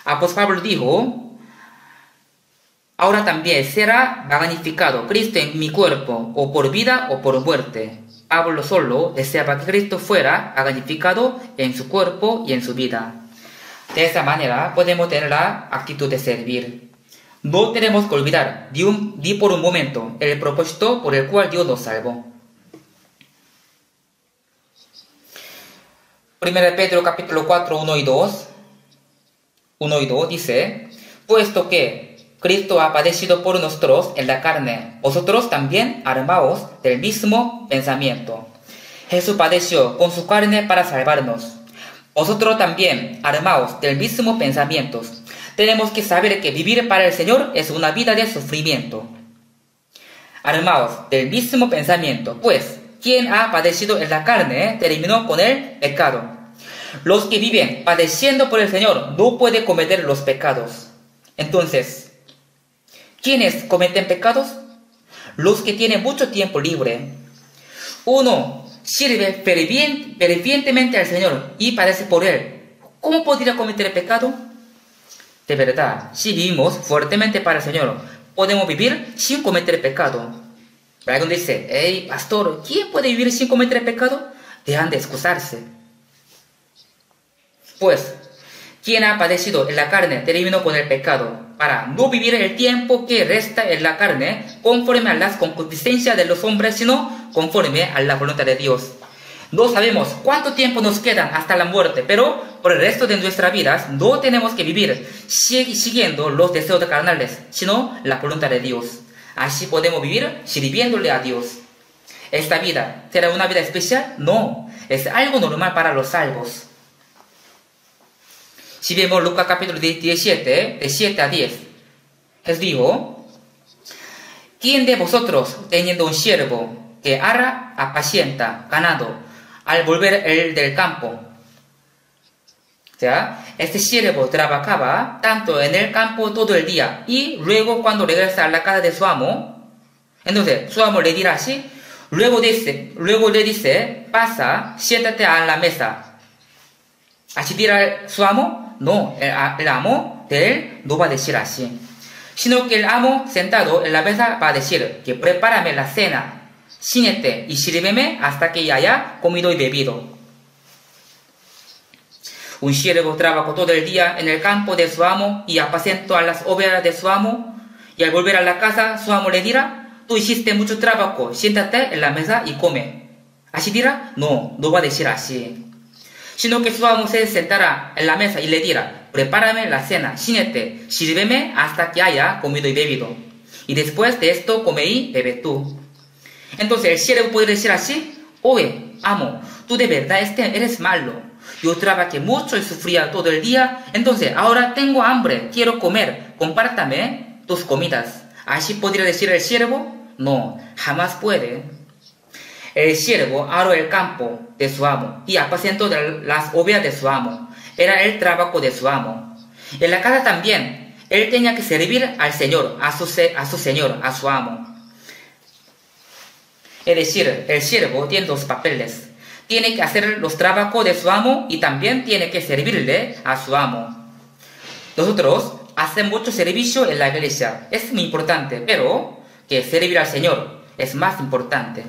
Apóstol Pablo dijo: ahora también será magnificado Cristo en mi cuerpo, o por vida o por muerte. Pablo solo deseaba que Cristo fuera magnificado en su cuerpo y en su vida. De esa manera podemos tener la actitud de servir. No tenemos que olvidar ni por un momento el propósito por el cual Dios nos salvó. 1 Pedro capítulo 4, 1 y 2 dice: puesto que Cristo ha padecido por nosotros en la carne, vosotros también armaos del mismo pensamiento. Jesús padeció con su carne para salvarnos. Vosotros también armaos del mismo pensamiento. Tenemos que saber que vivir para el Señor es una vida de sufrimiento. Armaos del mismo pensamiento, pues quien ha padecido en la carne terminó con el pecado. Los que viven padeciendo por el Señor no pueden cometer los pecados. Entonces, ¿quiénes cometen pecados? Los que tienen mucho tiempo libre. Uno sirve fervientemente al Señor y padece por Él. ¿Cómo podría cometer pecado? De verdad, si vivimos fuertemente para el Señor, podemos vivir sin cometer pecado. Alguien dice: hey, pastor, ¿quién puede vivir sin cometer pecado? Dejan de excusarse. Pues, quien ha padecido en la carne terminó con el pecado, para no vivir el tiempo que resta en la carne conforme a las concupiscencias de los hombres, sino conforme a la voluntad de Dios. No sabemos cuánto tiempo nos queda hasta la muerte, pero por el resto de nuestras vidas no tenemos que vivir siguiendo los deseos carnales, sino la voluntad de Dios. Así podemos vivir sirviéndole a Dios. ¿Esta vida será una vida especial? No, es algo normal para los salvos. Si vemos Lucas capítulo 17, de 7 a 10, Jesús dijo: ¿quién de vosotros, teniendo un siervo que apacienta ganado, al volver él del campo? O sea, este siervo trabajaba tanto en el campo todo el día, y luego cuando regresa a la casa de su amo, entonces su amo le dirá así, luego le dice: pasa, siéntate a la mesa. ¿Así dirá su amo? No, el amo de él no va a decir así, sino que el amo sentado en la mesa va a decir: que prepárame la cena, siéntate y sírveme hasta que ya haya comido y bebido. Un siervo trabajó todo el día en el campo de su amo y apacentó a las ovejas de su amo, y al volver a la casa su amo le dirá: tú hiciste mucho trabajo, siéntate en la mesa y come. ¿Así dirá? No, no va a decir así, sino que su amo se sentará en la mesa y le dirá: prepárame la cena, siéntate, sírveme hasta que haya comido y bebido, y después de esto come y bebe tú. Entonces el siervo puede decir así: oye, amo, tú de verdad eres malo. Yo trabajé mucho y sufría todo el día, entonces ahora tengo hambre, quiero comer, compártame tus comidas. ¿Así podría decir el siervo? No, jamás puede. El siervo aró el campo de su amo y apacentó las ovejas de su amo. Era el trabajo de su amo. En la casa también, él tenía que servir al Señor, a su Señor, a su amo. Es decir, el siervo tiene dos papeles. Tiene que hacer los trabajos de su amo y también tiene que servirle a su amo. Nosotros hacemos mucho servicio en la iglesia. Es muy importante, pero que servir al Señor es más importante.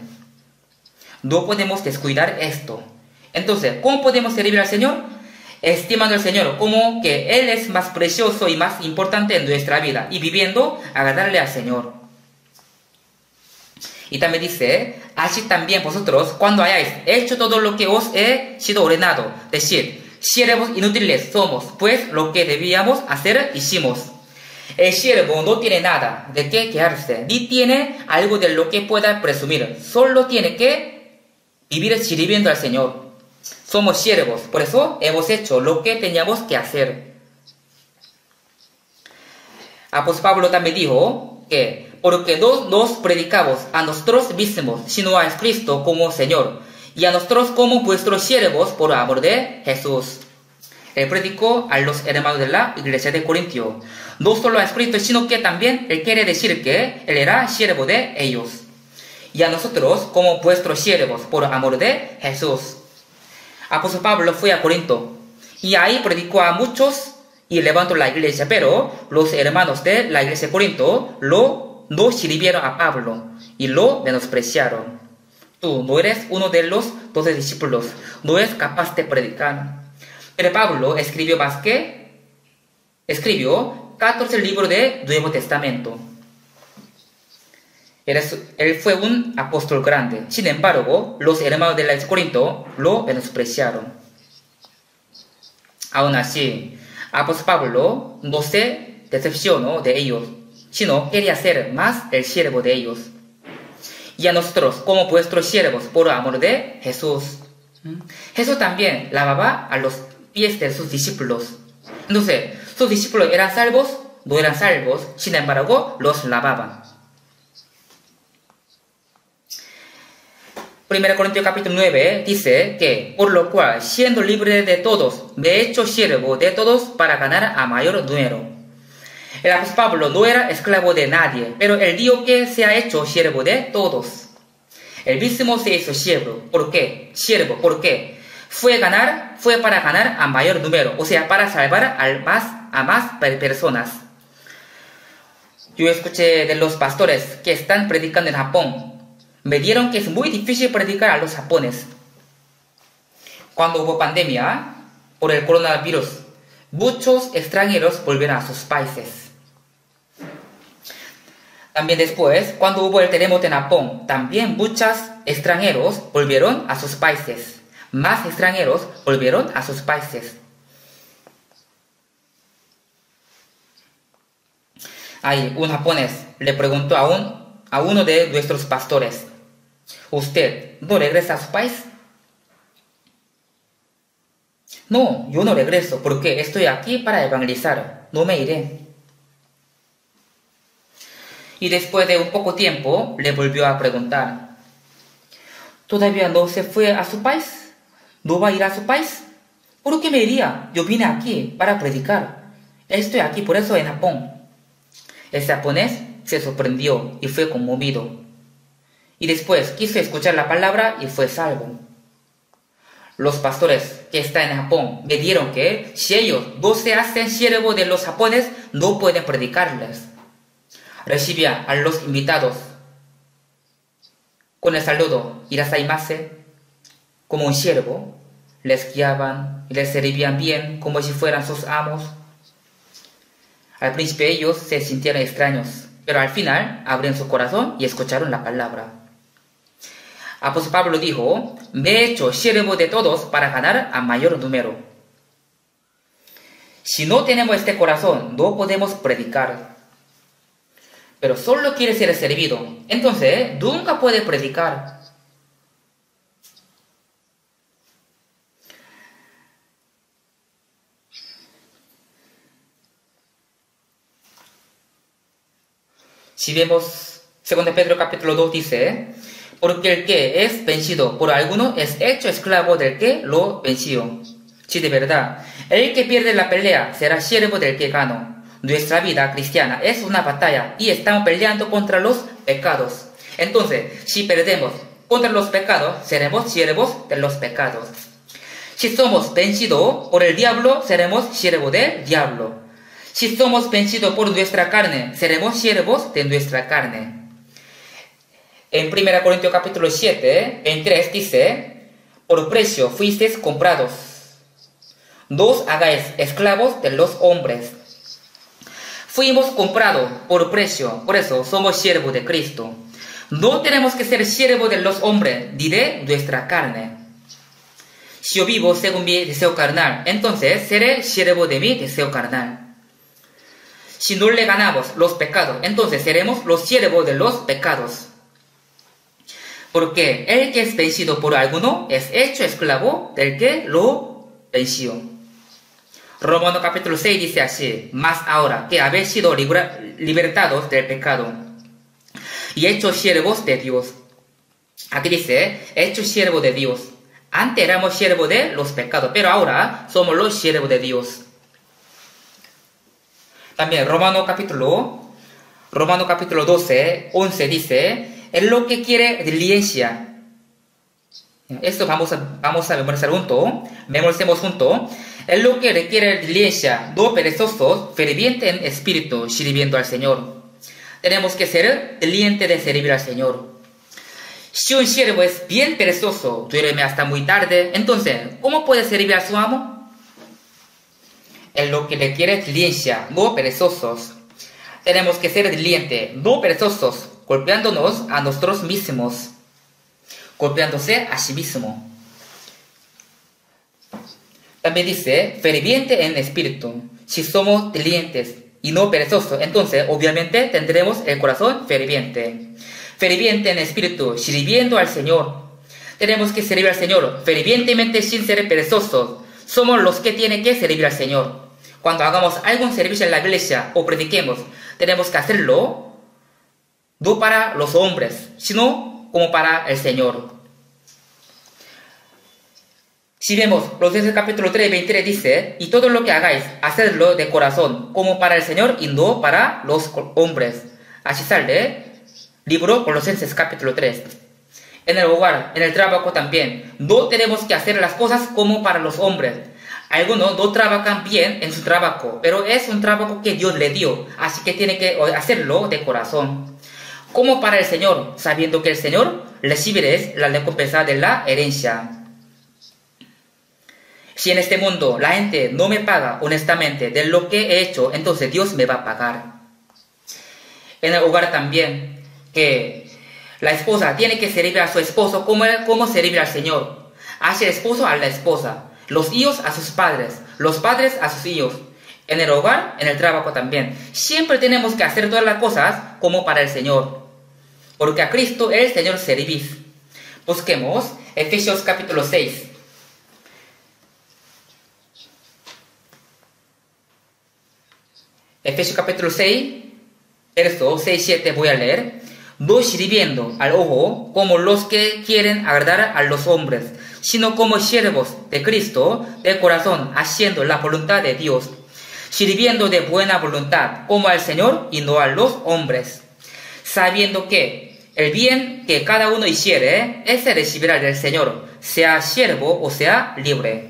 No podemos descuidar esto. Entonces, ¿cómo podemos servir al Señor? Estimando al Señor como que Él es más precioso y más importante en nuestra vida, y viviendo agradarle al Señor. Y también dice: así también vosotros, cuando hayáis hecho todo lo que os he sido ordenado, decid: siervos inútiles somos, pues lo que debíamos hacer hicimos. El siervo no tiene nada de qué quejarse, ni tiene algo de lo que pueda presumir, solo tiene que vivir sirviendo al Señor. Somos siervos, por eso hemos hecho lo que teníamos que hacer. Apóstol Pablo también dijo que porque no nos predicamos a nosotros mismos, sino a Cristo como Señor, y a nosotros como vuestros siervos por amor de Jesús. Él predicó a los hermanos de la iglesia de Corintio, no solo a Cristo, sino que también él quiere decir que él era siervo de ellos. Y a nosotros como vuestros siervos por amor de Jesús. Apóstol Pablo fue a Corinto y ahí predicó a muchos y levantó la iglesia, pero los hermanos de la iglesia de Corinto no sirvieron a Pablo y lo menospreciaron. Tú no eres uno de los 12 discípulos, no eres capaz de predicar. Pero Pablo escribió 14 libros del Nuevo Testamento. Él fue un apóstol grande. Sin embargo, los hermanos de la iglesia de Corinto lo menospreciaron. Aún así, apóstol Pablo no se decepcionó de ellos, sino quería ser más el siervo de ellos. Y a nosotros, como vuestros siervos, por amor de Jesús. Jesús también lavaba a los pies de sus discípulos. Entonces, sus discípulos eran salvos, no eran salvos, sin embargo, los lavaban. 1 Corintios capítulo 9 dice que, por lo cual, siendo libre de todos, me he hecho siervo de todos para ganar a mayor número. El apóstol Pablo no era esclavo de nadie, pero él dijo que se ha hecho siervo de todos. Él mismo se hizo siervo. ¿Por qué? Siervo, ¿por qué? Fue para ganar a mayor número, o sea, para salvar a más personas. Yo escuché de los pastores que están predicando en Japón. Me dijeron que es muy difícil predicar a los japoneses. Cuando hubo pandemia por el coronavirus, muchos extranjeros volvieron a sus países. También después, cuando hubo el terremoto en Japón, también muchos extranjeros volvieron a sus países. Más extranjeros volvieron a sus países. Ahí, un japonés le preguntó a uno de nuestros pastores: ¿usted no regresa a su país? No, yo no regreso porque estoy aquí para evangelizar, no me iré. Y después de un poco tiempo le volvió a preguntar: ¿todavía no se fue a su país? ¿No va a ir a su país? ¿Por qué me iría? Yo vine aquí para predicar. Estoy aquí por eso en Japón. El japonés se sorprendió y fue conmovido. Y después quiso escuchar la palabra y fue salvo. Los pastores que están en Japón me dijeron que si ellos no se hacen siervos de los japoneses, no pueden predicarles. Recibía a los invitados con el saludo "Irasaimase" como un siervo, les guiaban y les servían bien como si fueran sus amos. Al principio ellos se sintieron extraños, pero al final abrieron su corazón y escucharon la palabra. Apóstol Pablo dijo: me he hecho siervo de todos para ganar a mayor número. Si no tenemos este corazón, no podemos predicar. Pero solo quiere ser servido, entonces nunca puede predicar. Si vemos 2 Pedro capítulo 2 dice: porque el que es vencido por alguno es hecho esclavo del que lo venció. Si de verdad el que pierde la pelea será siervo del que ganó. Nuestra vida cristiana es una batalla y estamos peleando contra los pecados. Entonces, si perdemos contra los pecados, seremos siervos de los pecados. Si somos vencidos por el diablo, seremos siervos del diablo. Si somos vencidos por nuestra carne, seremos siervos de nuestra carne. En 1 Corintios capítulo 7, en 3 dice: por precio fuisteis comprados. No os hagáis esclavos de los hombres. Fuimos comprados por precio, por eso somos siervos de Cristo. No tenemos que ser siervos de los hombres, ni de nuestra carne. Si yo vivo según mi deseo carnal, entonces seré siervo de mi deseo carnal. Si no le ganamos los pecados, entonces seremos los siervos de los pecados. Porque el que es vencido por alguno es hecho esclavo del que lo venció. Romanos capítulo 6 dice así: más ahora que habéis sido libertados del pecado y hechos siervos de Dios. Aquí dice, hechos siervos de Dios. Antes éramos siervos de los pecados, pero ahora somos los siervos de Dios. También Romanos capítulo 12, 11 dice, en lo que quiere diligencia. Esto vamos a memorizar juntos. Memoricemos juntos. En lo que requiere diligencia, no perezosos, ferviente en espíritu, sirviendo al Señor. Tenemos que ser diligentes de servir al Señor. Si un siervo es bien perezoso, duerme hasta muy tarde, entonces, ¿cómo puede servir a su amo? En lo que requiere diligencia, no perezosos. Tenemos que ser diligentes, no perezosos, golpeándonos a nosotros mismos, golpeándose a sí mismo. También dice, ferviente en espíritu. Si somos diligentes y no perezosos, entonces obviamente tendremos el corazón ferviente. Ferviente en espíritu, sirviendo al Señor. Tenemos que servir al Señor fervientemente sin ser perezosos. Somos los que tienen que servir al Señor. Cuando hagamos algún servicio en la iglesia o prediquemos, tenemos que hacerlo no para los hombres, sino como para el Señor. Si vemos los del capítulo 3, 23 dice, y todo lo que hagáis, hacedlo de corazón, como para el Señor y no para los hombres. Así sale libro Colosenses capítulo 3. En el hogar, en el trabajo también, no tenemos que hacer las cosas como para los hombres. Algunos no trabajan bien en su trabajo, pero es un trabajo que Dios le dio, así que tiene que hacerlo de corazón. Como para el Señor, sabiendo que el Señor recibirá la recompensa de la herencia. Si en este mundo la gente no me paga honestamente de lo que he hecho, entonces Dios me va a pagar. En el hogar también, que la esposa tiene que servir a su esposo como servir al Señor. Hacia el esposo a la esposa, los hijos a sus padres, los padres a sus hijos. En el hogar, en el trabajo también. Siempre tenemos que hacer todas las cosas como para el Señor. Porque a Cristo el Señor servís. Busquemos Efesios capítulo 6. Efesios capítulo 6, versos 6-7 voy a leer. No sirviendo al ojo como los que quieren agradar a los hombres, sino como siervos de Cristo de corazón, haciendo la voluntad de Dios, sirviendo de buena voluntad, como al Señor y no a los hombres, sabiendo que el bien que cada uno hiciere, ese recibirá del Señor, sea siervo o sea libre.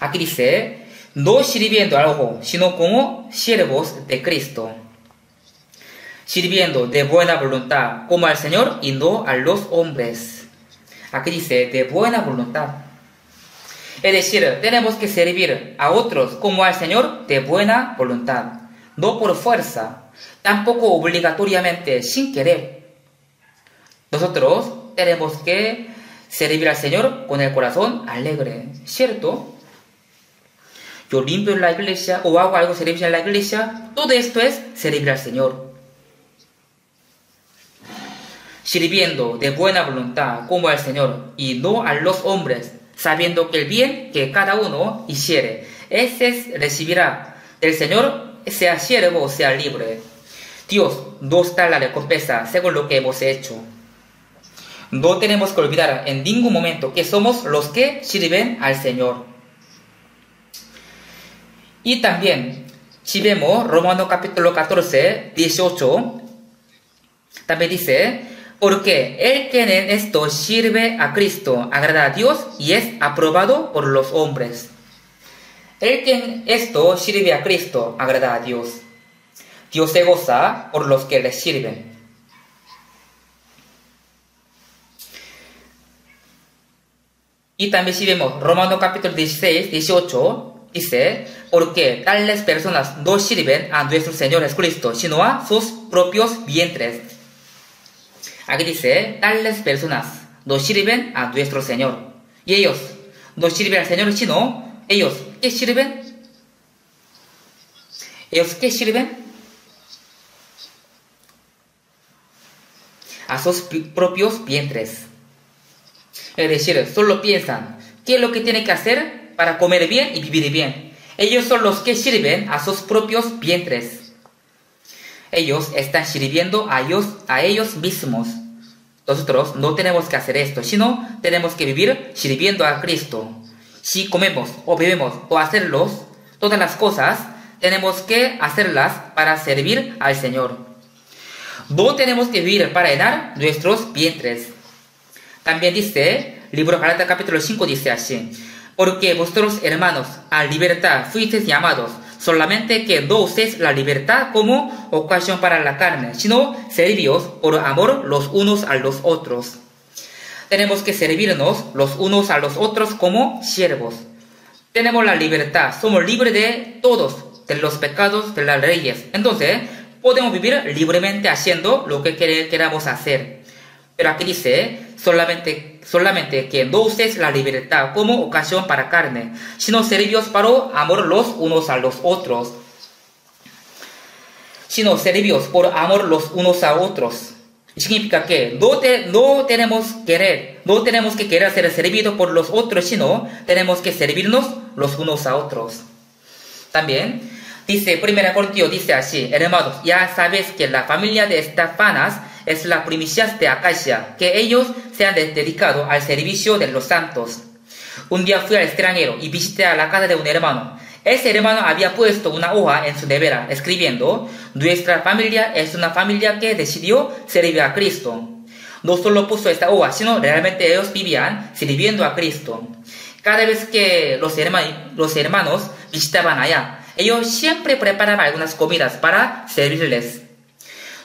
Aquí dice, no sirviendo al ojo, sino como siervos de Cristo, sirviendo de buena voluntad, como al Señor y no a los hombres. Aquí dice, de buena voluntad. Es decir, tenemos que servir a otros como al Señor de buena voluntad, no por fuerza, tampoco obligatoriamente, sin querer. Nosotros tenemos que servir al Señor con el corazón alegre, ¿cierto? Yo limpio en la iglesia o hago algo servicio en la iglesia, todo esto es servir al Señor. Sirviendo de buena voluntad como al Señor y no a los hombres, sabiendo que el bien que cada uno hiciere, ese recibirá del Señor, sea siervo o sea libre. Dios nos da la recompensa según lo que hemos hecho. No tenemos que olvidar en ningún momento que somos los que sirven al Señor. Y también, si vemos Romanos capítulo 14, 18, también dice, porque el que en esto sirve a Cristo agrada a Dios y es aprobado por los hombres. El que en esto sirve a Cristo agrada a Dios. Dios se goza por los que le sirven. Y también si vemos Romanos capítulo 16, 18, dice, porque tales personas no sirven a nuestro Señor Jesucristo, sino a sus propios vientres. Aquí dice, tales personas no sirven a nuestro Señor. Y ellos no sirven al Señor, sino ellos, ¿qué sirven? ¿Ellos qué sirven? A sus propios vientres. Es decir, solo piensan qué es lo que tienen que hacer para comer bien y vivir bien. Ellos son los que sirven a sus propios vientres. Ellos están sirviendo a ellos mismos. Nosotros no tenemos que hacer esto, sino tenemos que vivir sirviendo a Cristo. Si comemos o bebemos o hacerlos, todas las cosas, tenemos que hacerlas para servir al Señor. No tenemos que vivir para llenar nuestros vientres. También dice, libro de Gálatas capítulo 5 dice así: porque vosotros, hermanos, a libertad fuisteis llamados, solamente que no uséis la libertad como ocasión para la carne, sino servíos por amor los unos a los otros. Tenemos que servirnos los unos a los otros como siervos. Tenemos la libertad, somos libres de todos, de los pecados, de las leyes. Entonces, podemos vivir libremente haciendo lo que queramos hacer. Pero aquí dice, solamente que no uséis la libertad como ocasión para carne, sino servíos para amor los unos a los otros. Sino servíos por amor los unos a otros. Significa que no tenemos que querer ser servidos por los otros, sino tenemos que servirnos los unos a otros. También dice 1 Corintios, dice así: hermanos, ya sabéis que la familia de Estefanas es la primicia de Acacia, que ellos se han dedicado al servicio de los santos. Un día fui al extranjero y visité a la casa de un hermano. Ese hermano había puesto una hoja en su nevera, escribiendo: nuestra familia es una familia que decidió servir a Cristo. No solo puso esta hoja, sino realmente ellos vivían sirviendo a Cristo. Cada vez que los hermanos visitaban allá, ellos siempre preparaban algunas comidas para servirles.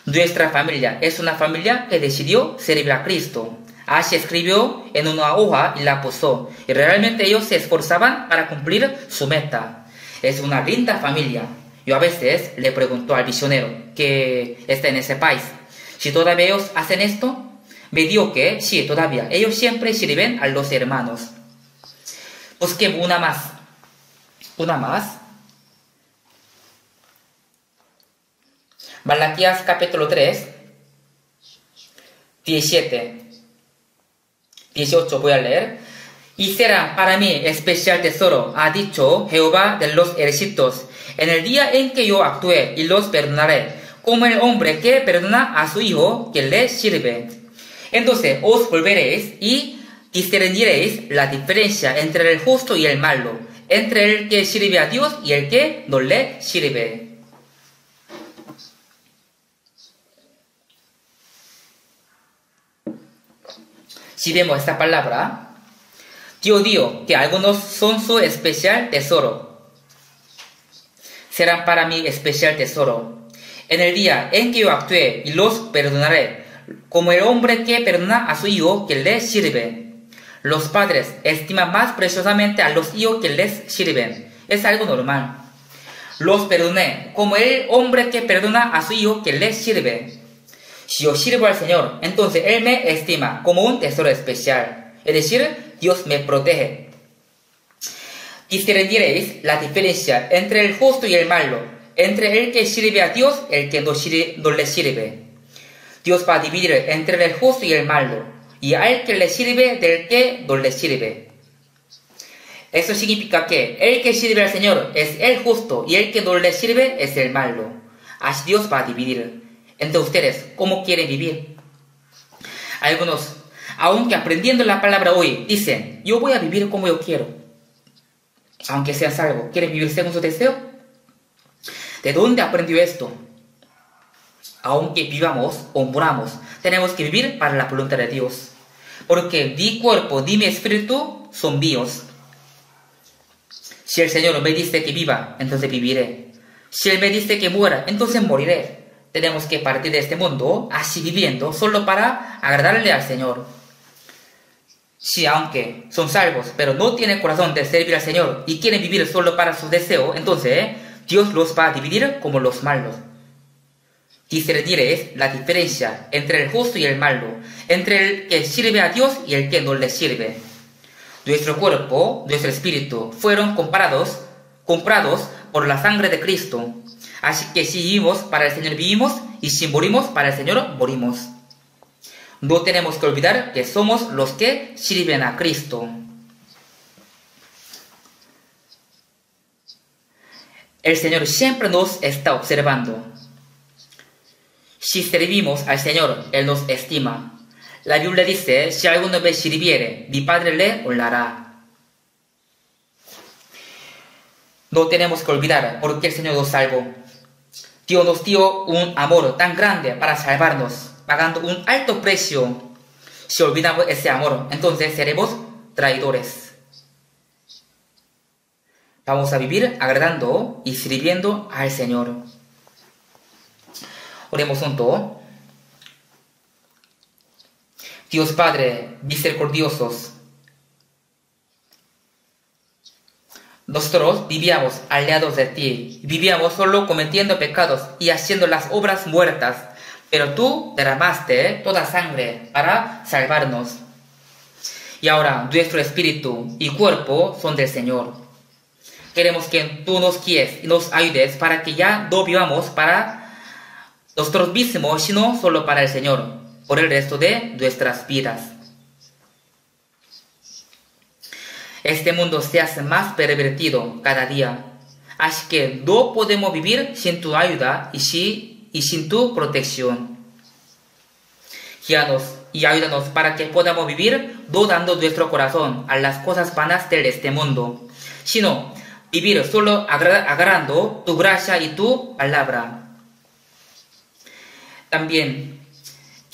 Nuestra familia es una familia que decidió servir a Cristo. Así escribió en una hoja y la puso. Y realmente ellos se esforzaban para cumplir su meta. Es una linda familia. Yo a veces le pregunto al misionero que está en ese país, si todavía ellos hacen esto. Me dijo que sí, todavía. Ellos siempre sirven a los hermanos. Busquemos una más. Una más. Malaquías capítulo 3, 17. 18 voy a leer. Y será para mí especial tesoro, ha dicho Jehová de los ejércitos, en el día en que yo actúe y los perdonaré, como el hombre que perdona a su hijo que le sirve. Entonces os volveréis y discerniréis la diferencia entre el justo y el malo, entre el que sirve a Dios y el que no le sirve. Si vemos esta palabra, Dios dijo que algunos son su especial tesoro. Serán para mí especial tesoro. En el día en que yo actúe y los perdonaré, como el hombre que perdona a su hijo que le sirve. Los padres estiman más preciosamente a los hijos que les sirven. Es algo normal. Los perdoné, como el hombre que perdona a su hijo que le sirve. Si yo sirvo al Señor, entonces Él me estima como un tesoro especial. Es decir, Dios me protege. Discerniréis la diferencia entre el justo y el malo, entre el que sirve a Dios y el que no le sirve. Dios va a dividir entre el justo y el malo, y al que le sirve del que no le sirve. Eso significa que el que sirve al Señor es el justo y el que no le sirve es el malo. Así Dios va a dividir entre ustedes cómo quieren vivir. Algunos, aunque aprendiendo la palabra hoy, dicen: yo voy a vivir como yo quiero. Aunque sean salvos, ¿quieren vivir según su deseo? ¿De dónde aprendió esto? Aunque vivamos o muramos, tenemos que vivir para la voluntad de Dios. Porque mi cuerpo ni mi espíritu son míos. Si el Señor me dice que viva, entonces viviré. Si Él me dice que muera, entonces moriré. Tenemos que partir de este mundo así viviendo solo para agradarle al Señor. Si aunque son salvos, pero no tienen corazón de servir al Señor y quieren vivir solo para su deseo, entonces Dios los va a dividir como los malos. Discerniréis la diferencia entre el justo y el malo, entre el que sirve a Dios y el que no le sirve. Nuestro cuerpo, nuestro espíritu fueron comprados por la sangre de Cristo. Así que si vivimos para el Señor vivimos, y si morimos para el Señor morimos. No tenemos que olvidar que somos los que sirven a Cristo. El Señor siempre nos está observando. Si servimos al Señor, Él nos estima. La Biblia dice, si alguno me sirviere, mi Padre le honrará. No tenemos que olvidar por qué el Señor nos salvó. Dios nos dio un amor tan grande para salvarnos, pagando un alto precio. Si olvidamos ese amor, entonces seremos traidores. Vamos a vivir agradando y sirviendo al Señor. Oremos juntos. Dios Padre misericordiosos, nosotros vivíamos aliados de ti, vivíamos solo cometiendo pecados y haciendo las obras muertas, pero tú derramaste toda sangre para salvarnos. Y ahora nuestro espíritu y cuerpo son del Señor. Queremos que tú nos guíes y nos ayudes para que ya no vivamos para nosotros mismos, sino solo para el Señor, por el resto de nuestras vidas. Este mundo se hace más pervertido cada día, así que no podemos vivir sin tu ayuda y sin tu protección. Guíanos y ayúdanos para que podamos vivir no dando nuestro corazón a las cosas vanas de este mundo, sino vivir solo agradando tu gracia y tu palabra. También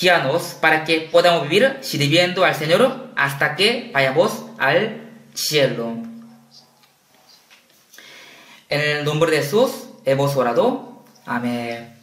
guíanos para que podamos vivir sirviendo al Señor hasta que vayamos al cielo. En el nombre de Jesús hemos orado. Amén.